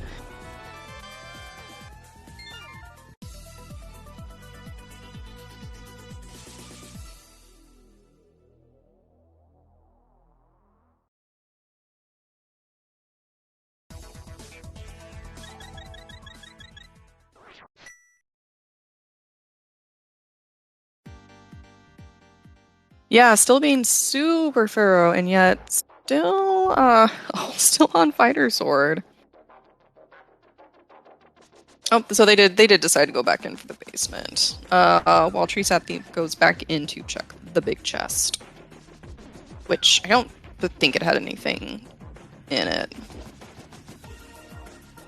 Yeah, still being super thorough, and yet still on Fighter Sword. Oh, so they did decide to go back in for the basement. While TreeSapThief goes back in to check the big chest. which I don't think it had anything in it.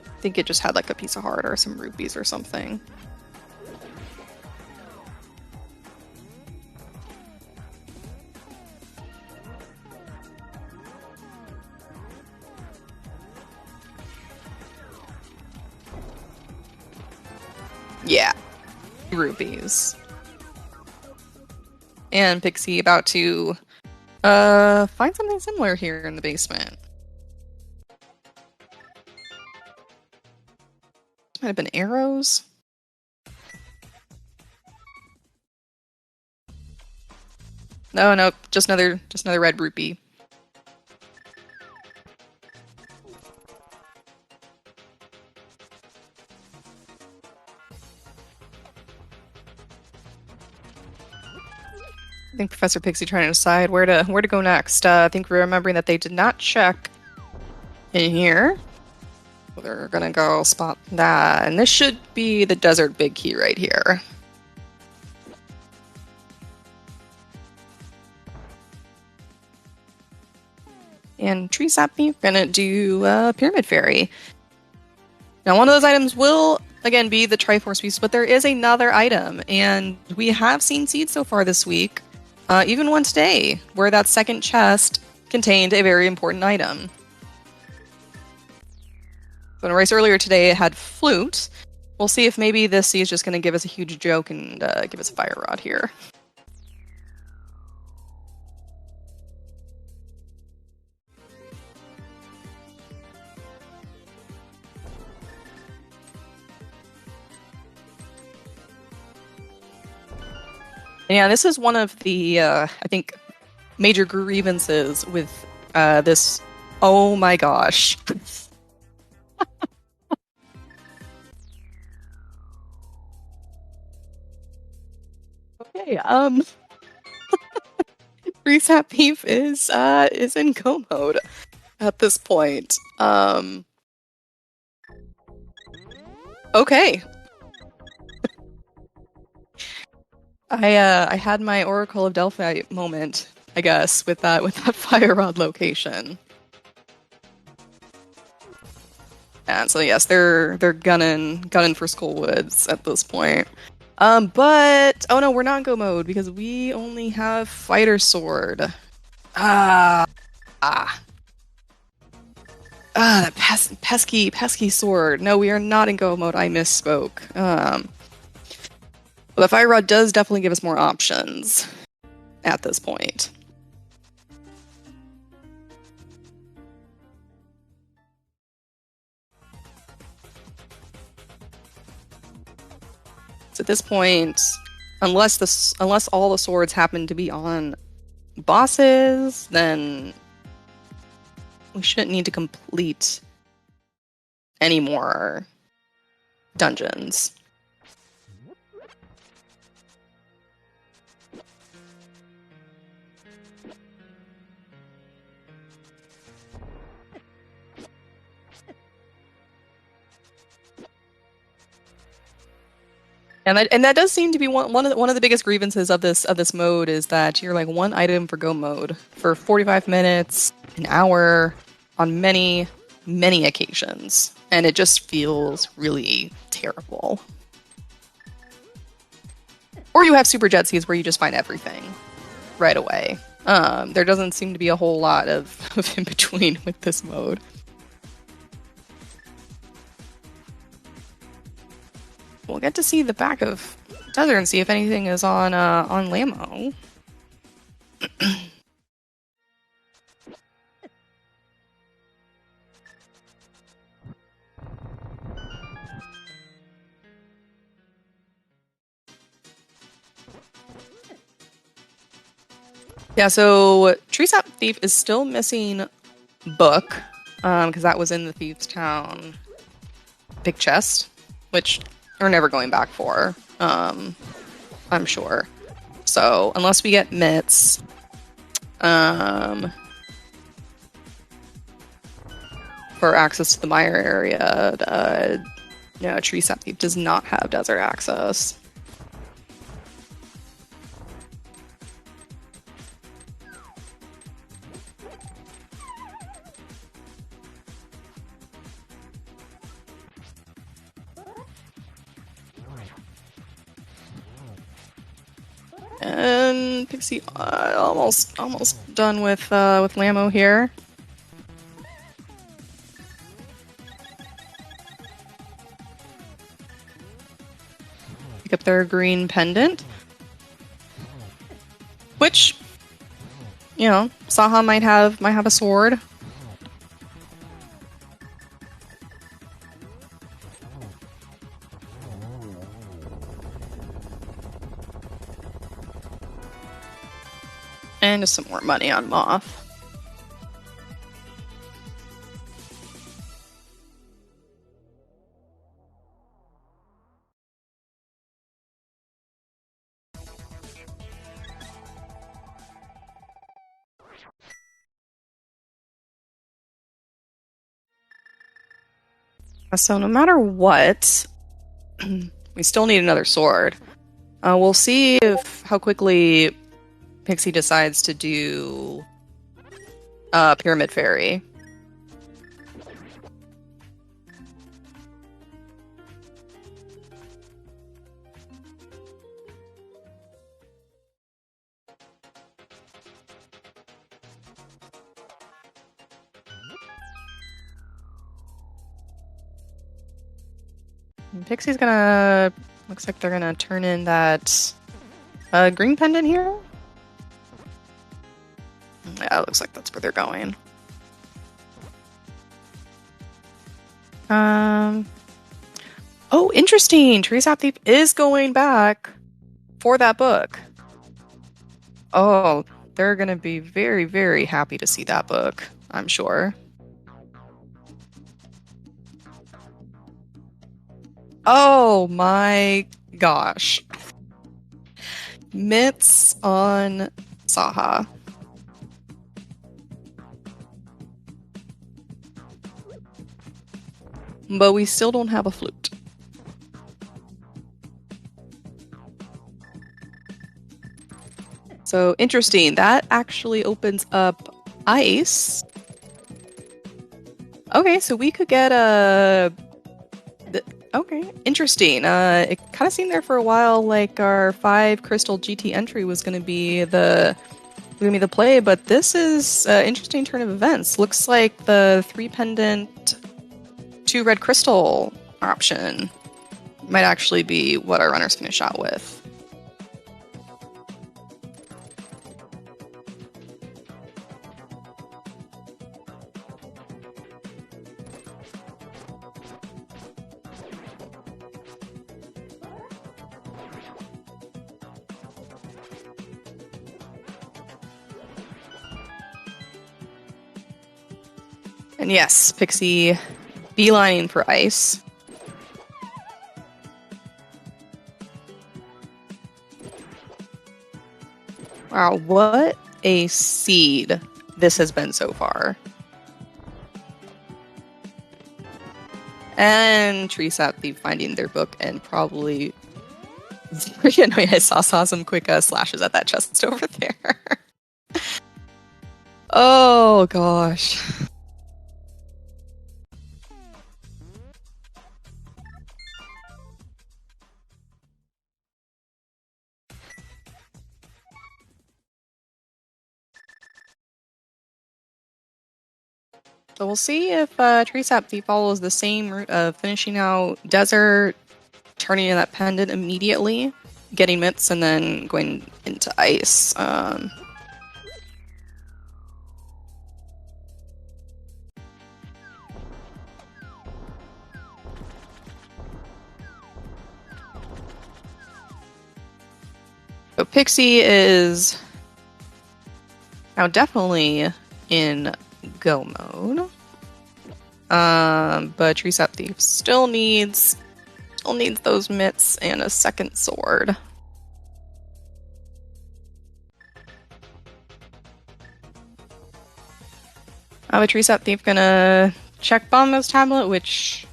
I think it just had like a piece of heart or some rupees or something. Yeah, rupees. And Pixie about to find something similar here in the basement. Might have been arrows. No, just another red rupee. I think Professor Pixie trying to decide where to go next. I think we're remembering that they did not check in here. So they're gonna go spot that, and this should be the desert big key right here. And TreeSapThief gonna do Pyramid Fairy. Now, one of those items will again be the Triforce piece, but there is another item, and we have seen seeds so far this week. Even one today, where that second chest contained a very important item. So in a race earlier today, it had Flute. We'll see if maybe this seed is just going to give us a huge joke and give us a Fire Rod here. Yeah, this is one of the, I think, major grievances with this. Oh my gosh. Okay, TreeSapThief is in go mode at this point. Okay. I had my Oracle of Delphi moment, I guess, with that Fire Rod location. And so yes, they're gunning for Skullwoods at this point. But oh no, we're not in go mode because we only have Fighter Sword. That pesky sword. No, we are not in go mode. I misspoke. Well, the Fire Rod does definitely give us more options at this point. So at this point, unless all the swords happen to be on bosses, then we shouldn't need to complete any more dungeons. And that does seem to be one of the biggest grievances of this mode is that you're like one item for go mode for 45 minutes, an hour, on many occasions, and it just feels really terrible. Or you have super jet seeds where you just find everything right away. There doesn't seem to be a whole lot of in between with this mode. We'll get to see the back of Desert and see if anything is on Lamo. Yeah, so TreeSapThief is still missing Book, because that was in the Thieves' Town big chest, which we're never going back for, I'm sure. So, unless we get Mitts, for access to the Mire area, no, TreeSapThief does not have desert access. And Pixie almost done with Lamo here. Pick up their green pendant, which, you know, Saha might have a sword. And just some more money on Moth. So no matter what, we still need another sword. We'll see how quickly Pixie decides to do Pyramid Fairy. And Pixie's gonna... Looks like they're gonna turn in that green pendant here. Yeah, it looks like that's where they're going. Oh, interesting! TreeSapThief is going back for that book. Oh, they're gonna be very, very happy to see that book, I'm sure. Oh my gosh. Mitts on Saha. But we still don't have a flute. So interesting. That actually opens up ice. Okay, so we could get a... Okay, interesting. It kind of seemed there for a while like our 5 crystal GT entry was going to be the play, but this is an interesting turn of events. Looks like the 3 pendant, 2 red crystal option might actually be what our runners finish out with. And yes, Pixie beelining for ice. Wow, what a seed this has been so far. And TreeSapThief finding their book and probably very annoying. I saw some quick slashes at that chest over there. Oh gosh. So we'll see if TreeSapThief follows the same route of finishing out Desert, turning in that pendant immediately, getting mitts, and then going into ice. So Pixie is now definitely in go mode. But TreeSapThief still needs those mitts and a second sword. But TreeSapThief gonna check bomb this tablet, which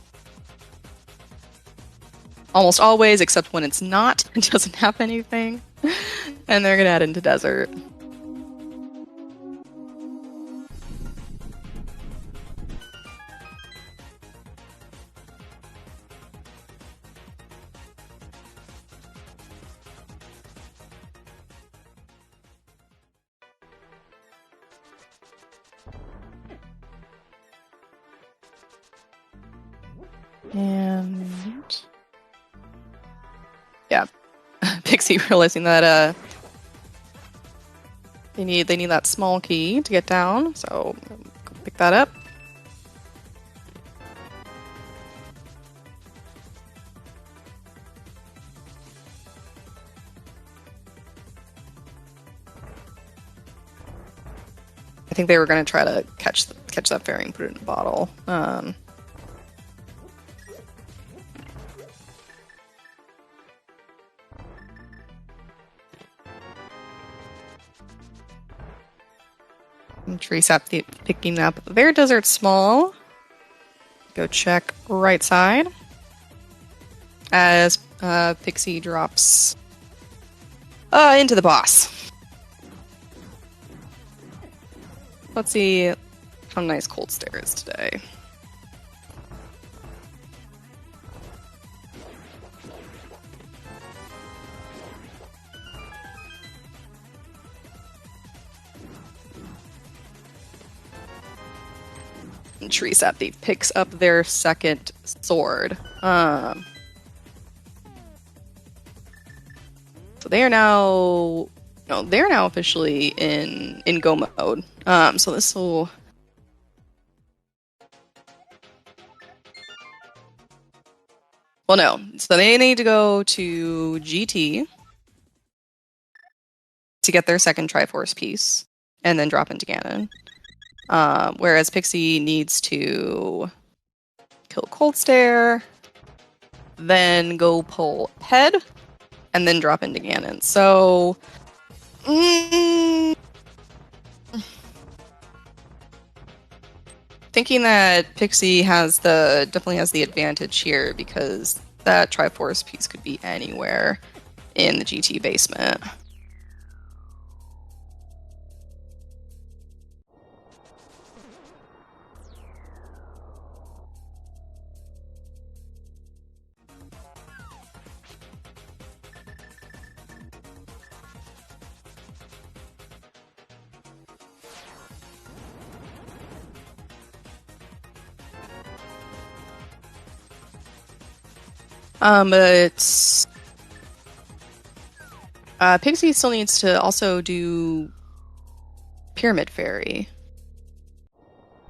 almost always, except when it's not, it doesn't have anything. And they're gonna add into Desert. And yeah, Pixie realizing that they need that small key to get down, so go pick that up. I think they were going to try to catch that fairy and put it in a bottle. TreeSapThief picking up their Desert Small. Go check right side as Pixie drops into the boss. Let's see how nice Cold Stare is today. TreeSapThief picks up their second sword. So they are now officially in go mode. So this will. Well, no. So they need to go to GT to get their second Triforce piece, and then drop into Ganon. Whereas Pixie needs to kill Cold Stare, then go pull Head, and then drop into Ganon. So, thinking that Pixie definitely has the advantage here because that Triforce piece could be anywhere in the GT basement. But Pixie still needs to also do Pyramid Fairy.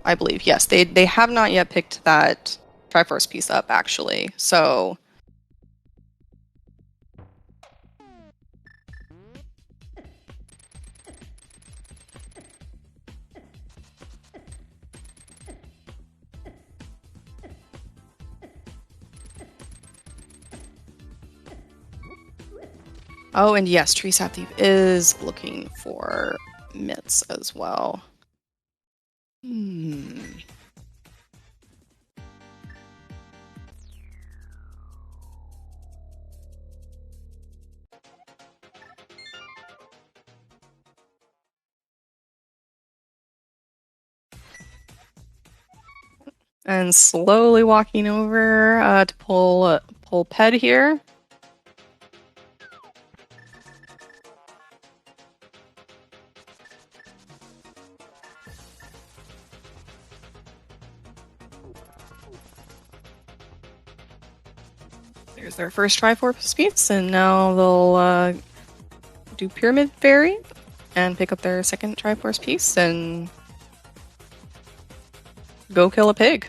I believe. Yes, they have not yet picked that Triforce piece up, actually. So oh, and yes, TreeSapThief is looking for mitts as well. And slowly walking over to pull Ped here. There's their first Triforce piece, and now they'll do Pyramid Fairy and pick up their second Triforce piece and go kill a pig.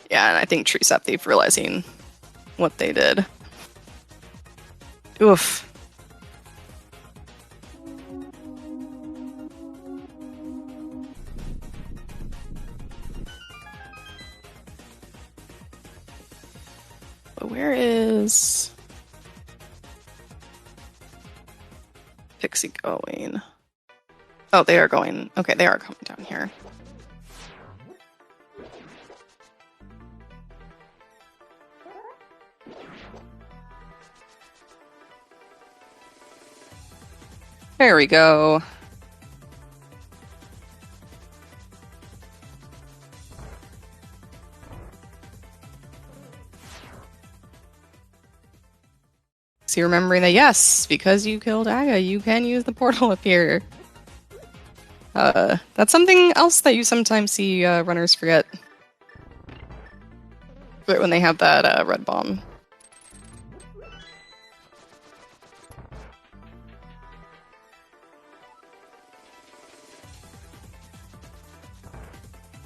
Yeah, and I think TreeSapThief realizing what they did. Oof. But where is Pixie going? Oh, they are going. Okay, they are coming down here. There we go. So you're remembering that, yes, because you killed Aga, you can use the portal up here. That's something else that you sometimes see runners forget. Right when they have that red bomb.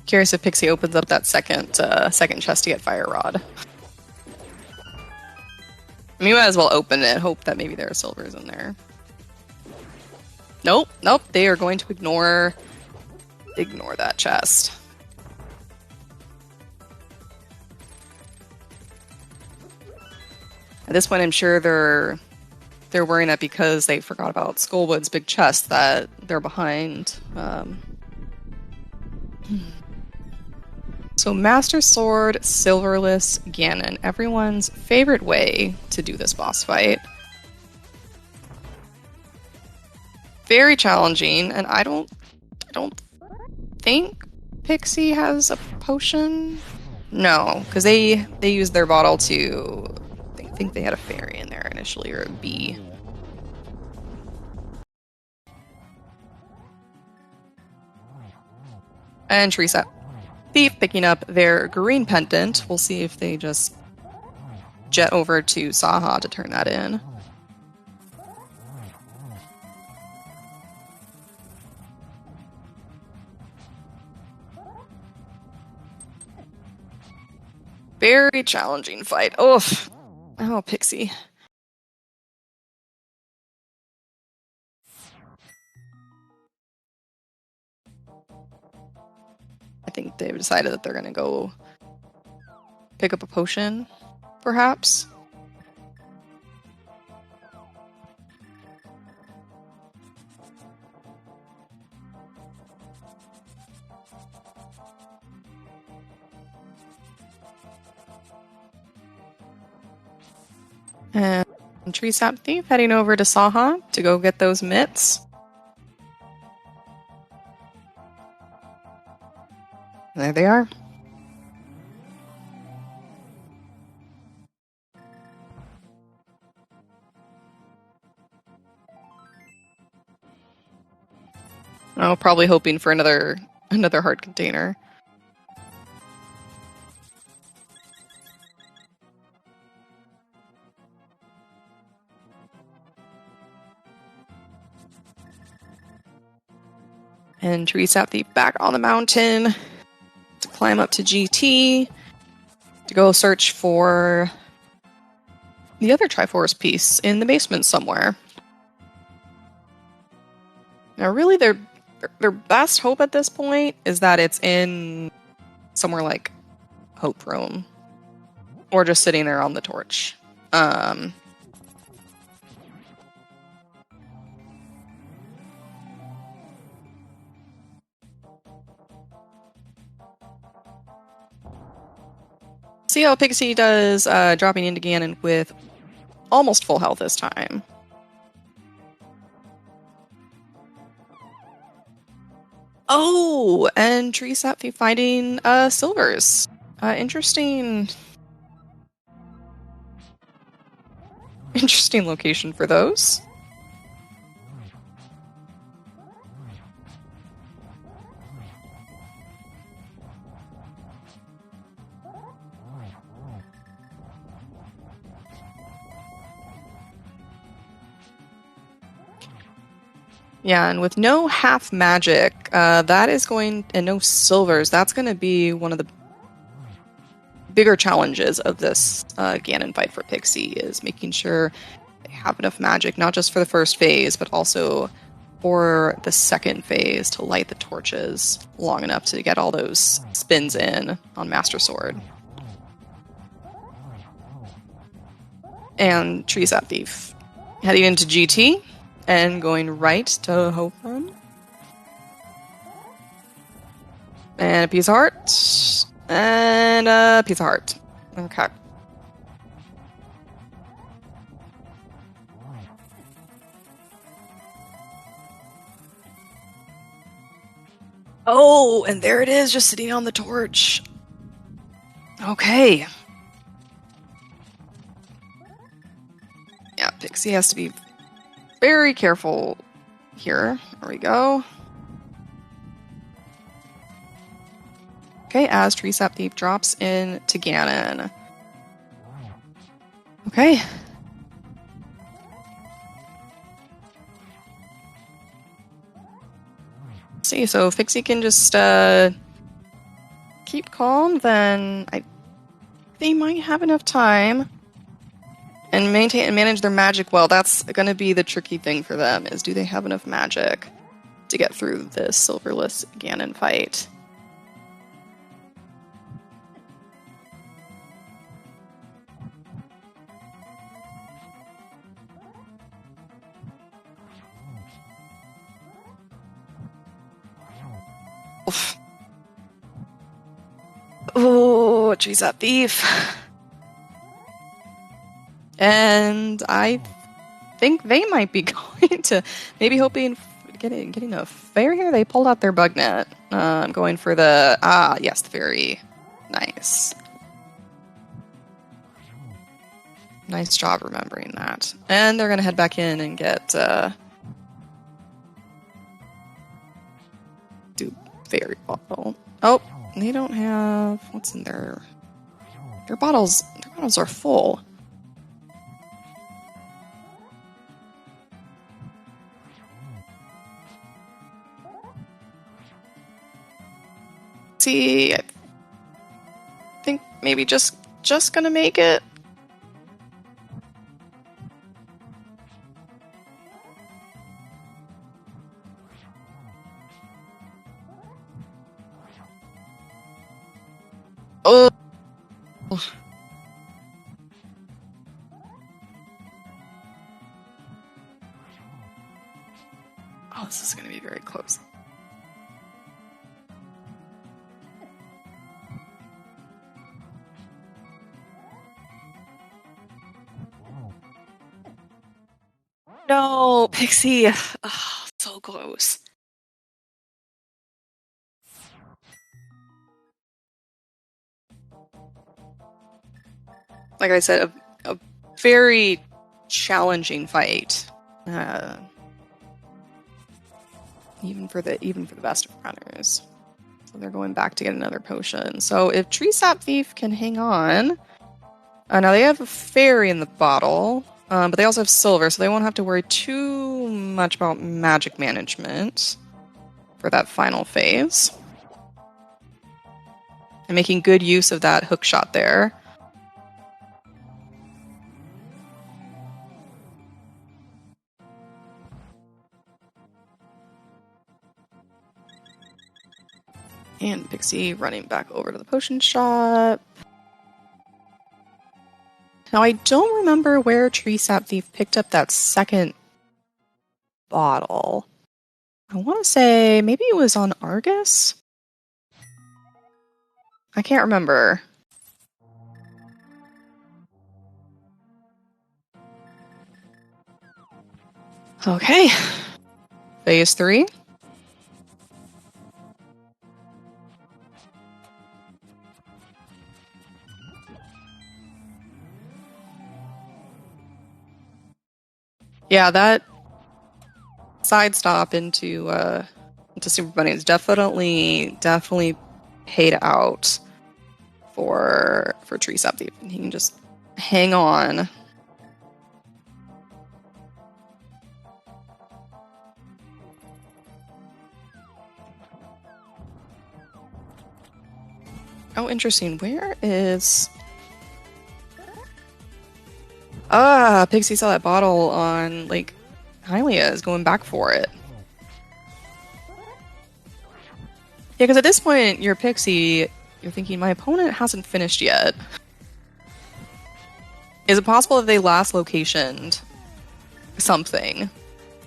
Curious if Pixie opens up that second chest to get Fire Rod. I mean, you might as well open it, hope that maybe there are silvers in there. Nope, nope, they are going to ignore that chest. At this point, I'm sure they're worrying that because they forgot about Skullwood's big chest that they're behind. So Master Sword, Silverless, Ganon. Everyone's favorite way to do this boss fight. Very challenging, and I don't think Pixie has a potion. No, because they used their bottle to. I think they had a fairy in there initially, or a bee. And TreeSapThief picking up their green pendant. We'll see if they just jet over to Saha to turn that in. Very challenging fight. Oof. Oh, Pixie. I think they've decided that they're going to go pick up a potion, perhaps. And TreeSapThief heading over to Saha to go get those mitts. There they are. Oh, probably hoping for another heart container. And TreeSapThief back on the mountain to climb up to GT to go search for the other Triforce piece in the basement somewhere. Now, really, their best hope at this point is that it's in somewhere like Hope Room, or just sitting there on the torch. See how Pixie does, dropping into Ganon with almost full health this time. Oh, and TreeSapThief finding silvers. Interesting location for those. Yeah, and with no half magic, that is going, and no silvers, that's going to be one of the bigger challenges of this Ganon fight for Pixie, is making sure they have enough magic, not just for the first phase, but also for the second phase to light the torches long enough to get all those spins in on Master Sword. And TreeSapThief heading into GT and going right to Hotham. And a piece of heart. And a piece of heart. Okay. Oh, and there it is, just sitting on the torch. Okay. Yeah, Pixie has to be very careful here. There we go. Okay, as TreeSapThief drops in to Ganon. Okay. Let's see, so if Pixie can just keep calm, then they might have enough time and maintain and manage their magic well. That's going to be the tricky thing for them, is do they have enough magic to get through this Silverless Ganon fight? Oof. Oh, TreeSapThief. And I think they might be going to maybe hoping getting a fair here. They pulled out their bug net. I'm going for the yes, the fairy. Nice. Nice job remembering that. And they're gonna head back in and get do fairy bottle. Oh, they don't have what's in there. Their bottles are full. See, I think maybe just gonna make it. Oh. Oh, this is gonna be very close. No, Pixie. Oh, so close. Like I said, a very challenging fight. Even for the best of runners. So they're going back to get another potion. So if TreeSapThief can hang on, now they have a fairy in the bottle, but they also have silver, so they won't have to worry too much about magic management for that final phase. And making good use of that hook shot there. And Pixie running back over to the potion shop. Now, I don't remember where TreeSapThief picked up that second bottle. I want to say maybe it was on Argus? I can't remember. Okay. Phase 3. Yeah, that side stop into Super Bunny is definitely paid out for TreeSapThief. He can just hang on. Oh, interesting. Where is... Pixie saw that bottle on Lake Hylia, is going back for it. Yeah, because at this point, you're Pixie, you're thinking, my opponent hasn't finished yet. Is it possible that they last locationed something?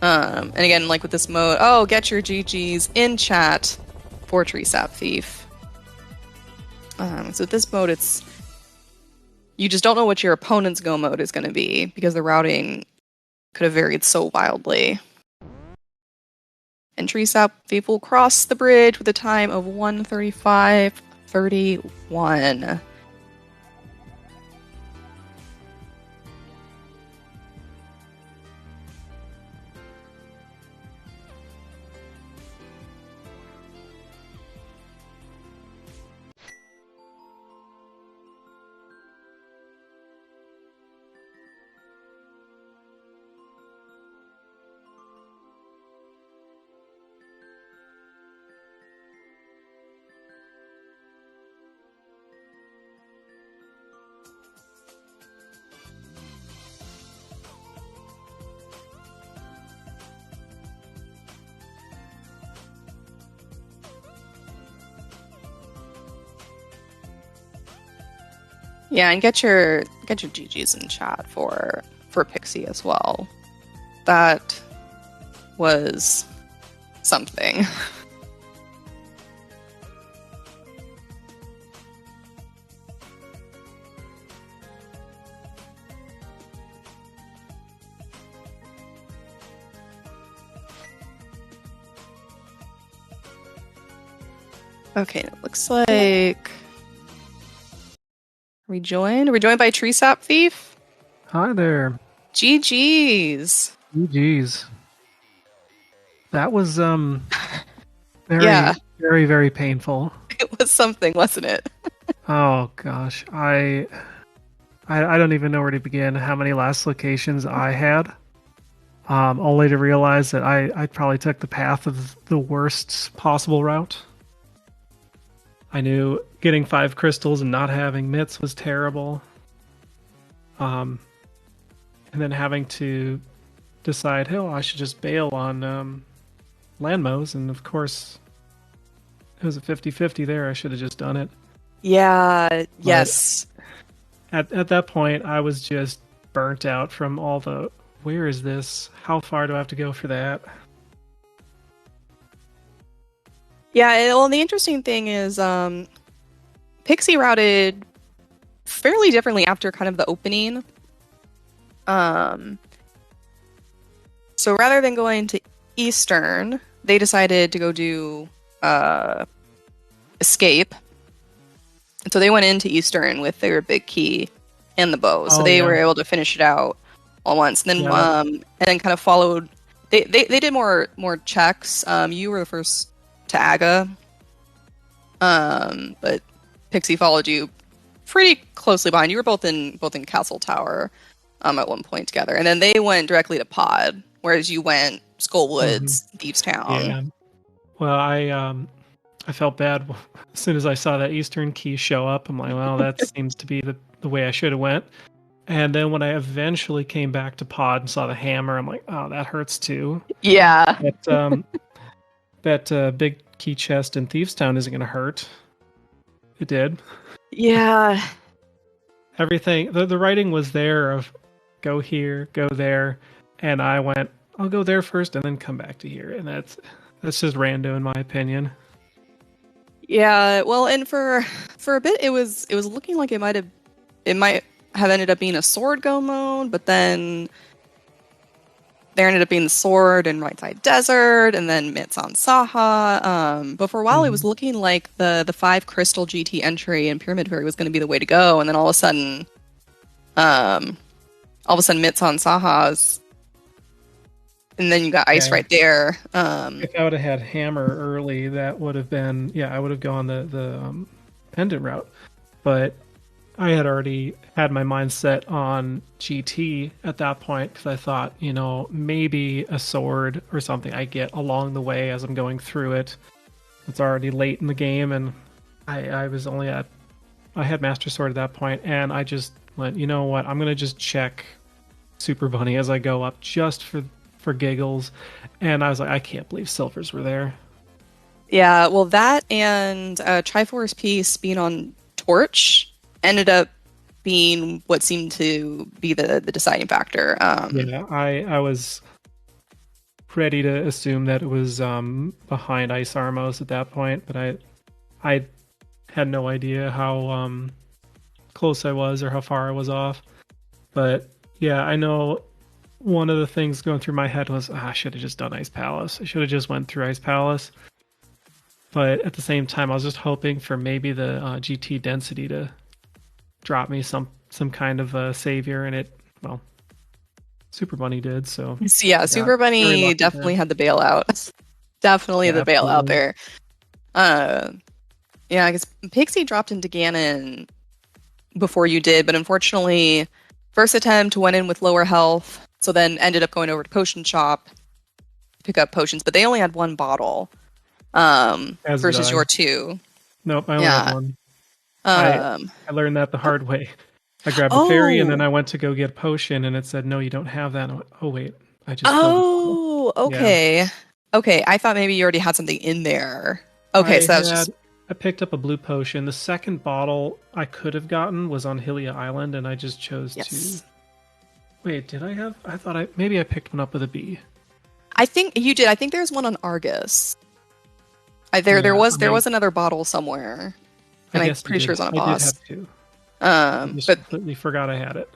And again, like with this mode, oh, get your GGs in chat for TreeSapThief. So with this mode, it's... You just don't know what your opponent's go mode is going to be, because the routing could have varied so wildly. And TreeSapThief will cross the bridge with a time of 1:35:31. Yeah, and get your GGs in chat for Pixie as well. That was something. Okay, it looks like we joined. We're joined by TreeSapThief. Hi there. GGs. Geez. That was Yeah, very, very painful. it was something, wasn't it? Oh gosh. I don't even know where to begin how many last locations I had. Only to realize that I probably took the path of the worst possible route. I knew getting 5 crystals and not having mitts was terrible. Um and then having to decide, hey, I should just bail on Landmos, and of course it was a 50-50 there. I should have just done it. Yeah, But yes. at that point, I was just burnt out from all the where is this? How far do I have to go for that? Yeah, well, and the interesting thing is Pixie routed fairly differently after kind of the opening. Um, so rather than going to Eastern, they decided to go do Escape. And so they went into Eastern with their big key and the bow. So Oh they were yeah, able to finish it out all once. yeah. And then kind of followed they did more checks. You were the first to Aga. But Pixie followed you pretty closely behind. You were both in Castle Tower at one point together. And then they went directly to Pod, whereas you went hmm Skullwoods, Thieves Town. Yeah. Well, I felt bad as soon as I saw that Eastern key show up. I'm like, well, that seems to be the way I should have went. And then when I eventually came back to Pod and saw the hammer, I'm like, oh, that hurts too. Yeah. But that big key chest in Thieves Town isn't going to hurt. It did. Yeah. Everything, the writing was there of go here, go there, and I went, I'll go there first and then come back to here, and that's just rando in my opinion. Yeah, well, and for a bit it was looking like it might have ended up being a sword go mode, but then there ended up being the sword in Right Side Desert, and then Mitts on Saha. But for a while, it was hmm looking like the 5 crystal GT entry in Pyramid Fairy was going to be the way to go, and then um, all of a sudden, Mitts on Saha's, and then you got Ice Yeah, right there. if I would have had hammer early, that would have been I would have gone the pendant route, but I had already had my mind set on GT at that point because I thought, maybe a sword or something I get along the way as I'm going through it. It's already late in the game, and I was I had Master Sword at that point, and I just went, you know what, I'm gonna just check Super Bunny as I go up just for giggles, and I was like, I can't believe silvers were there. Yeah, well, that and Triforce Piece being on Torch ended up being what seemed to be the deciding factor. Yeah, I was ready to assume that it was behind Ice Armos at that point, but I had no idea how close I was or how far I was off. But yeah, I know one of the things going through my head was, I should have just done Ice Palace. I should have just went through Ice Palace. But at the same time, I was just hoping for maybe the GT density to drop me some kind of savior, and it, well, Super Bunny did. So So yeah, I got Super very Bunny lucky there. definitely had the bailout. Definitely Yeah, the bailout absolutely. there. Uh, yeah, because Pixie dropped into Ganon before you did, but unfortunately, first attempt went in with lower health, so then ended up going over to Potion Shop to pick up potions, but they only had one bottle, As did versus I. your two. Nope, I only had Yeah. one. I Um. I learned that the hard way. I grabbed a fairy and then Oh. I went to go get a potion and it said, no, you don't have that. And I went, oh wait, I just filled the bottle. Oh. Yeah. Okay. Okay. I thought maybe you already had something in there. I Okay, so that was had just. I picked up a blue potion. The second bottle I could have gotten was on Hylia Island, and I just chose to. Yes. Wait, did I have? I thought maybe I picked one up with a B. I think you did. I think there's one on Argus. There Yeah, was another bottle somewhere, I and I'm guess pretty sure it's on a I did boss. have two. I just But completely forgot I had it.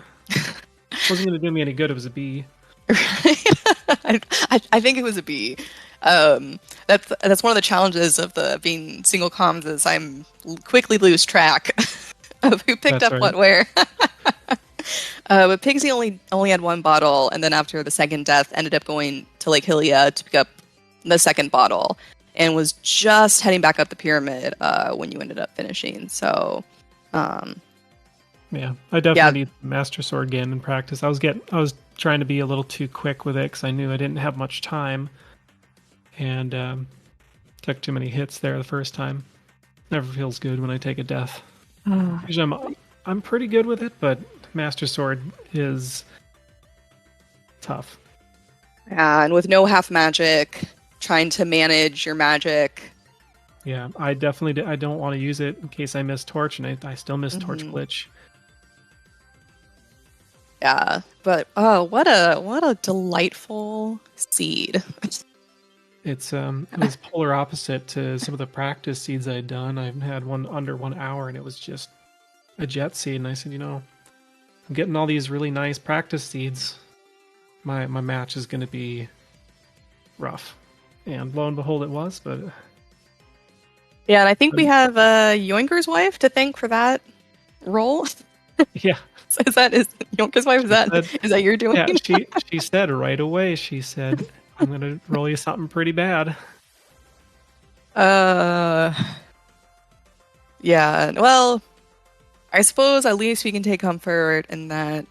Wasn't going to do me any good. It was a B. I think it was a B. That's one of the challenges of the being single comms is I'm quickly lose track of who picked That's up right. what where. But Pixie only had one bottle, and then after the second death, ended up going to Lake Hylia to pick up the second bottle, and was just heading back up the pyramid when you ended up finishing. So, Yeah, I definitely need Master Sword again in practice. I was trying to be a little too quick with it because I knew I didn't have much time, and took too many hits there the first time. Never feels good when I take a death. Usually I'm pretty good with it, but Master Sword is tough. yeah, and with no half magic, trying to manage your magic. Yeah, I definitely I don't want to use it in case I miss Torch, and I still miss Torch Glitch. Yeah, but oh, what a delightful seed. It was polar opposite to some of the practice seeds I'd done. I had one under 1 hour, and it was just a jet seed. And I said, I'm getting all these really nice practice seeds. My match is going to be rough, and lo and behold, it was. But Yeah, and I think we have Yoinker's wife to thank for that role. yeah, Is Yoinker's wife? Is that you're doing? Yeah, she said right away. She said, "I'm going to roll you something pretty bad." Yeah. Well, I suppose at least we can take comfort in that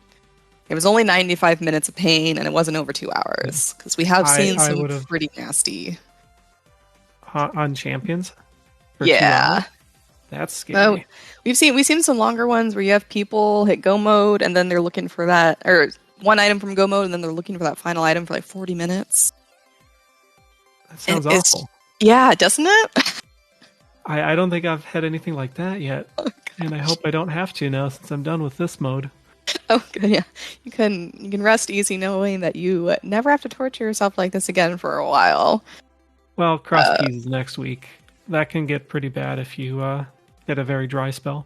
it was only 95 minutes of pain, and it wasn't over 2 hours because we have seen some pretty nasty on champions. For yeah. That's scary. We've seen some longer ones where you have people hit go mode and then they're looking for that, or one item from go mode and then they're looking for that final item for like 40 minutes. That sounds awful. Yeah, doesn't it? I don't think I've had anything like that yet, and I hope I don't have to now since I'm done with this mode. Oh, good, yeah. You can rest easy knowing that you never have to torture yourself like this again for a while. Well, cross keys is next week. That can get pretty bad if you get a very dry spell.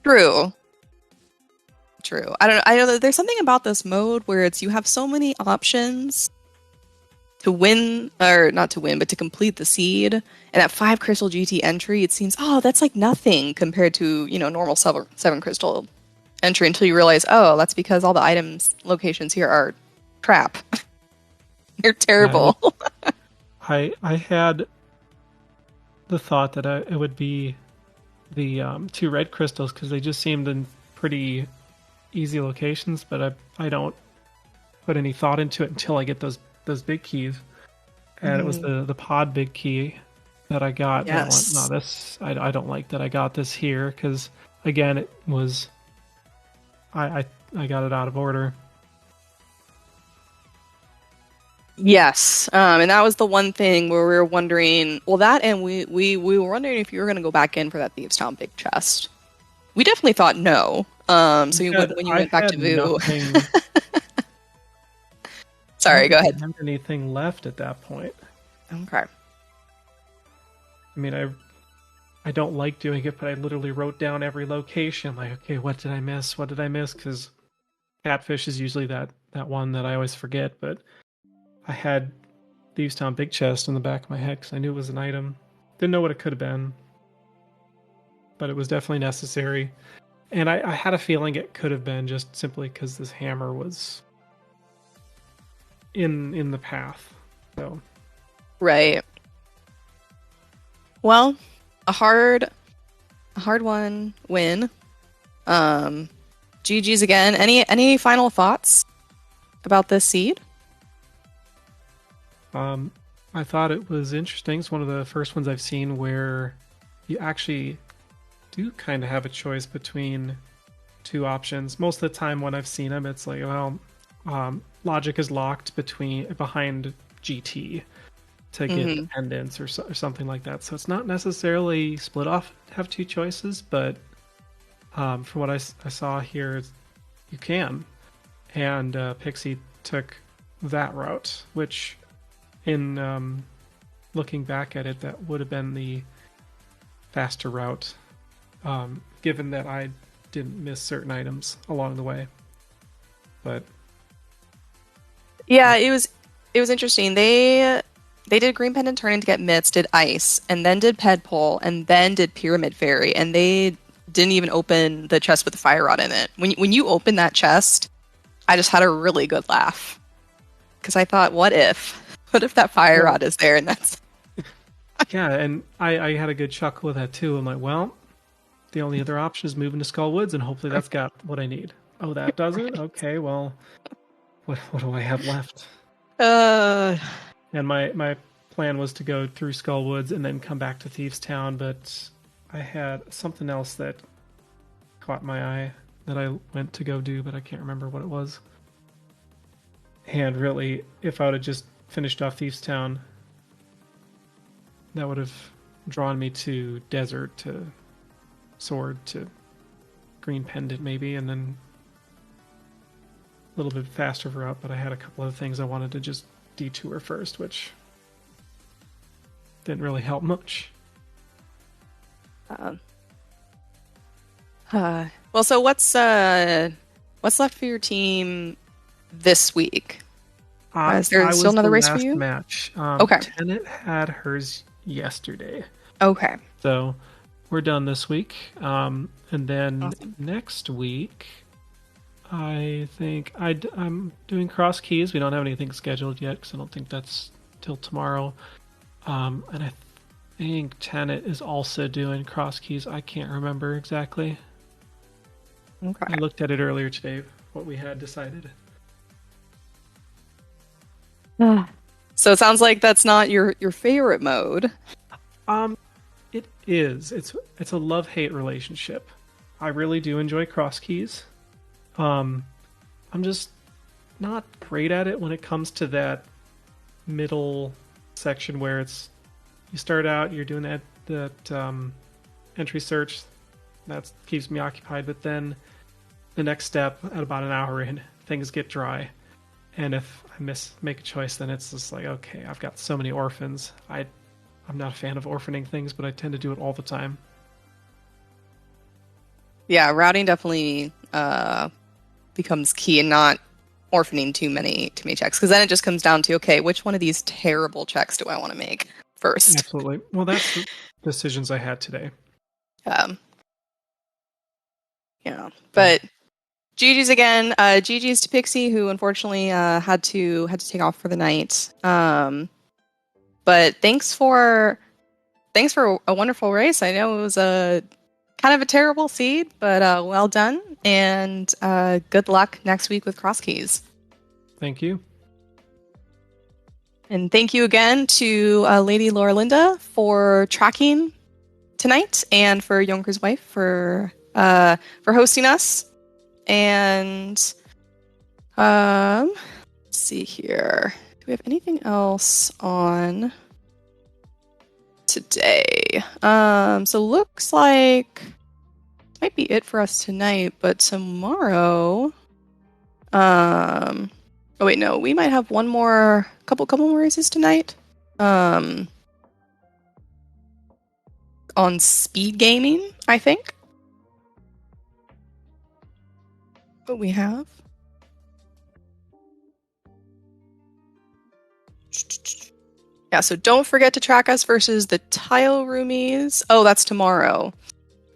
True. I know that there's something about this mode where you have so many options to win, or not to win, but to complete the seed. And at 5 crystal GT entry, it seems, that's like nothing compared to, normal 7 crystal entry until you realize, that's because all the items locations here are crap. They're terrible. I had the thought that it would be the 2 red crystals because they just seemed in pretty easy locations, but I don't put any thought into it until I get those big keys. And it was the pod big key that I got. Yes. That I went, no, I don't like that I got this here because again it was I got it out of order. Yes, and that was the one thing where we were wondering. Well, that and we were wondering if you were going to go back in for that Thieves' Town big chest. We definitely thought no. So when you went back to Vu, sorry, go ahead. I didn't have anything left at that point. Okay. I mean, I don't like doing it, but I literally wrote down every location. Like, okay, what did I miss? What did I miss? Because Catfish is usually that one that I always forget, but I had Thieves' Town Big Chest in the back of my head because I knew it was an item. Didn't know what it could have been, but it was definitely necessary. And I had a feeling it could have been just simply because this hammer was in the path. So, right. Well, a hard one win. GG's again. Any final thoughts about this seed? I thought it was interesting. It's one of the first ones I've seen where you actually do kind of have a choice between 2 options. Most of the time when I've seen them, it's like, well, logic is locked behind GT. to get the Hmm. pendants or something like that. So it's not necessarily split off to have two choices, but from what I saw here, you can. And Pixie took that route, which in looking back at it, that would have been the faster route, given that I didn't miss certain items along the way. But Yeah, it was interesting. They did Green Pendant Turning to get Mitts, did Ice, and then did Pedpole, and then did Pyramid Fairy, and they didn't even open the chest with the fire rod in it. When you open that chest, I just had a really good laugh because I thought, what if that fire well, rod is there and that's yeah, and I had a good chuckle with that too. I'm like, well, the only other option is moving to Skull Woods, and hopefully that's got what I need. Oh, that doesn't? Okay, well, what do I have left? uh And my plan was to go through Skull Woods and then come back to Thieves Town, but I had something else that caught my eye that I went to go do, but I can't remember what it was. And really, if I would have just finished off Thieves Town, that would have drawn me to Desert, to Sword, to Green Pendant maybe, and then a little bit faster route, but I had a couple of things I wanted to just detour first, which didn't really help much. um, well, so what's left for your team this week? Is there I still was the another race for last you? match. Okay. Tenet had hers yesterday, Okay. so we're done this week. And then Awesome. next week, I think I'm doing Cross Keys. We don't have anything scheduled yet because I don't think that's till tomorrow. And I think Tenet is also doing Cross Keys. I can't remember exactly. Okay. I looked at it earlier today, what we had decided. So it sounds like that's not your favorite mode. It is. It's a love-hate relationship. I really do enjoy Cross Keys. I'm just not great at it when it comes to that middle section where it's you start out, you're doing that entry search, that keeps me occupied, but then the next step at about an hour in, things get dry. And if I make a choice, then it's just like, okay, I've got so many orphans. I'm not a fan of orphaning things, but I tend to do it all the time. Yeah, routing definitely becomes key and not orphaning too many checks because then it just comes down to okay, which one of these terrible checks do I want to make first? Absolutely. Well, that's the decisions I had today. Um, yeah, So, but GG's again. GG's to Pixie, who unfortunately had to take off for the night. But thanks for a wonderful race. I know it was a kind of a terrible seed, but well done, and good luck next week with Cross Keys. thank you. And thank you again to Lady Laura Linda for tracking tonight, and for Jonker's wife for hosting us. And let's see here. Do we have anything else on today? So looks like might be it for us tonight, but tomorrow. Oh wait, no, we might have couple more races tonight. On speed gaming, I think. What we have. Yeah, so don't forget to track us versus the Tile Roomies. Oh, that's tomorrow.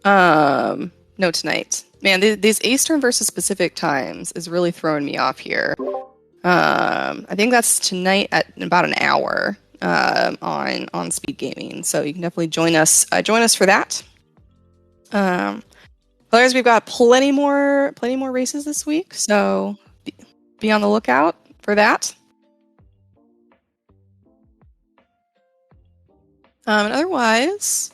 No, tonight. Man, these Eastern versus Pacific times is really throwing me off here. I think that's tonight at about an hour on speed gaming. So you can definitely join us for that. Otherwise, we've got plenty more races this week, so be on the lookout for that. And otherwise,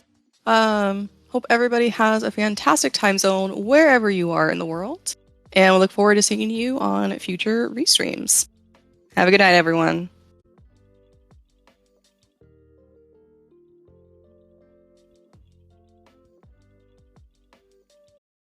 hope everybody has a fantastic time zone wherever you are in the world, and we'll look forward to seeing you on future restreams. Have a good night, everyone.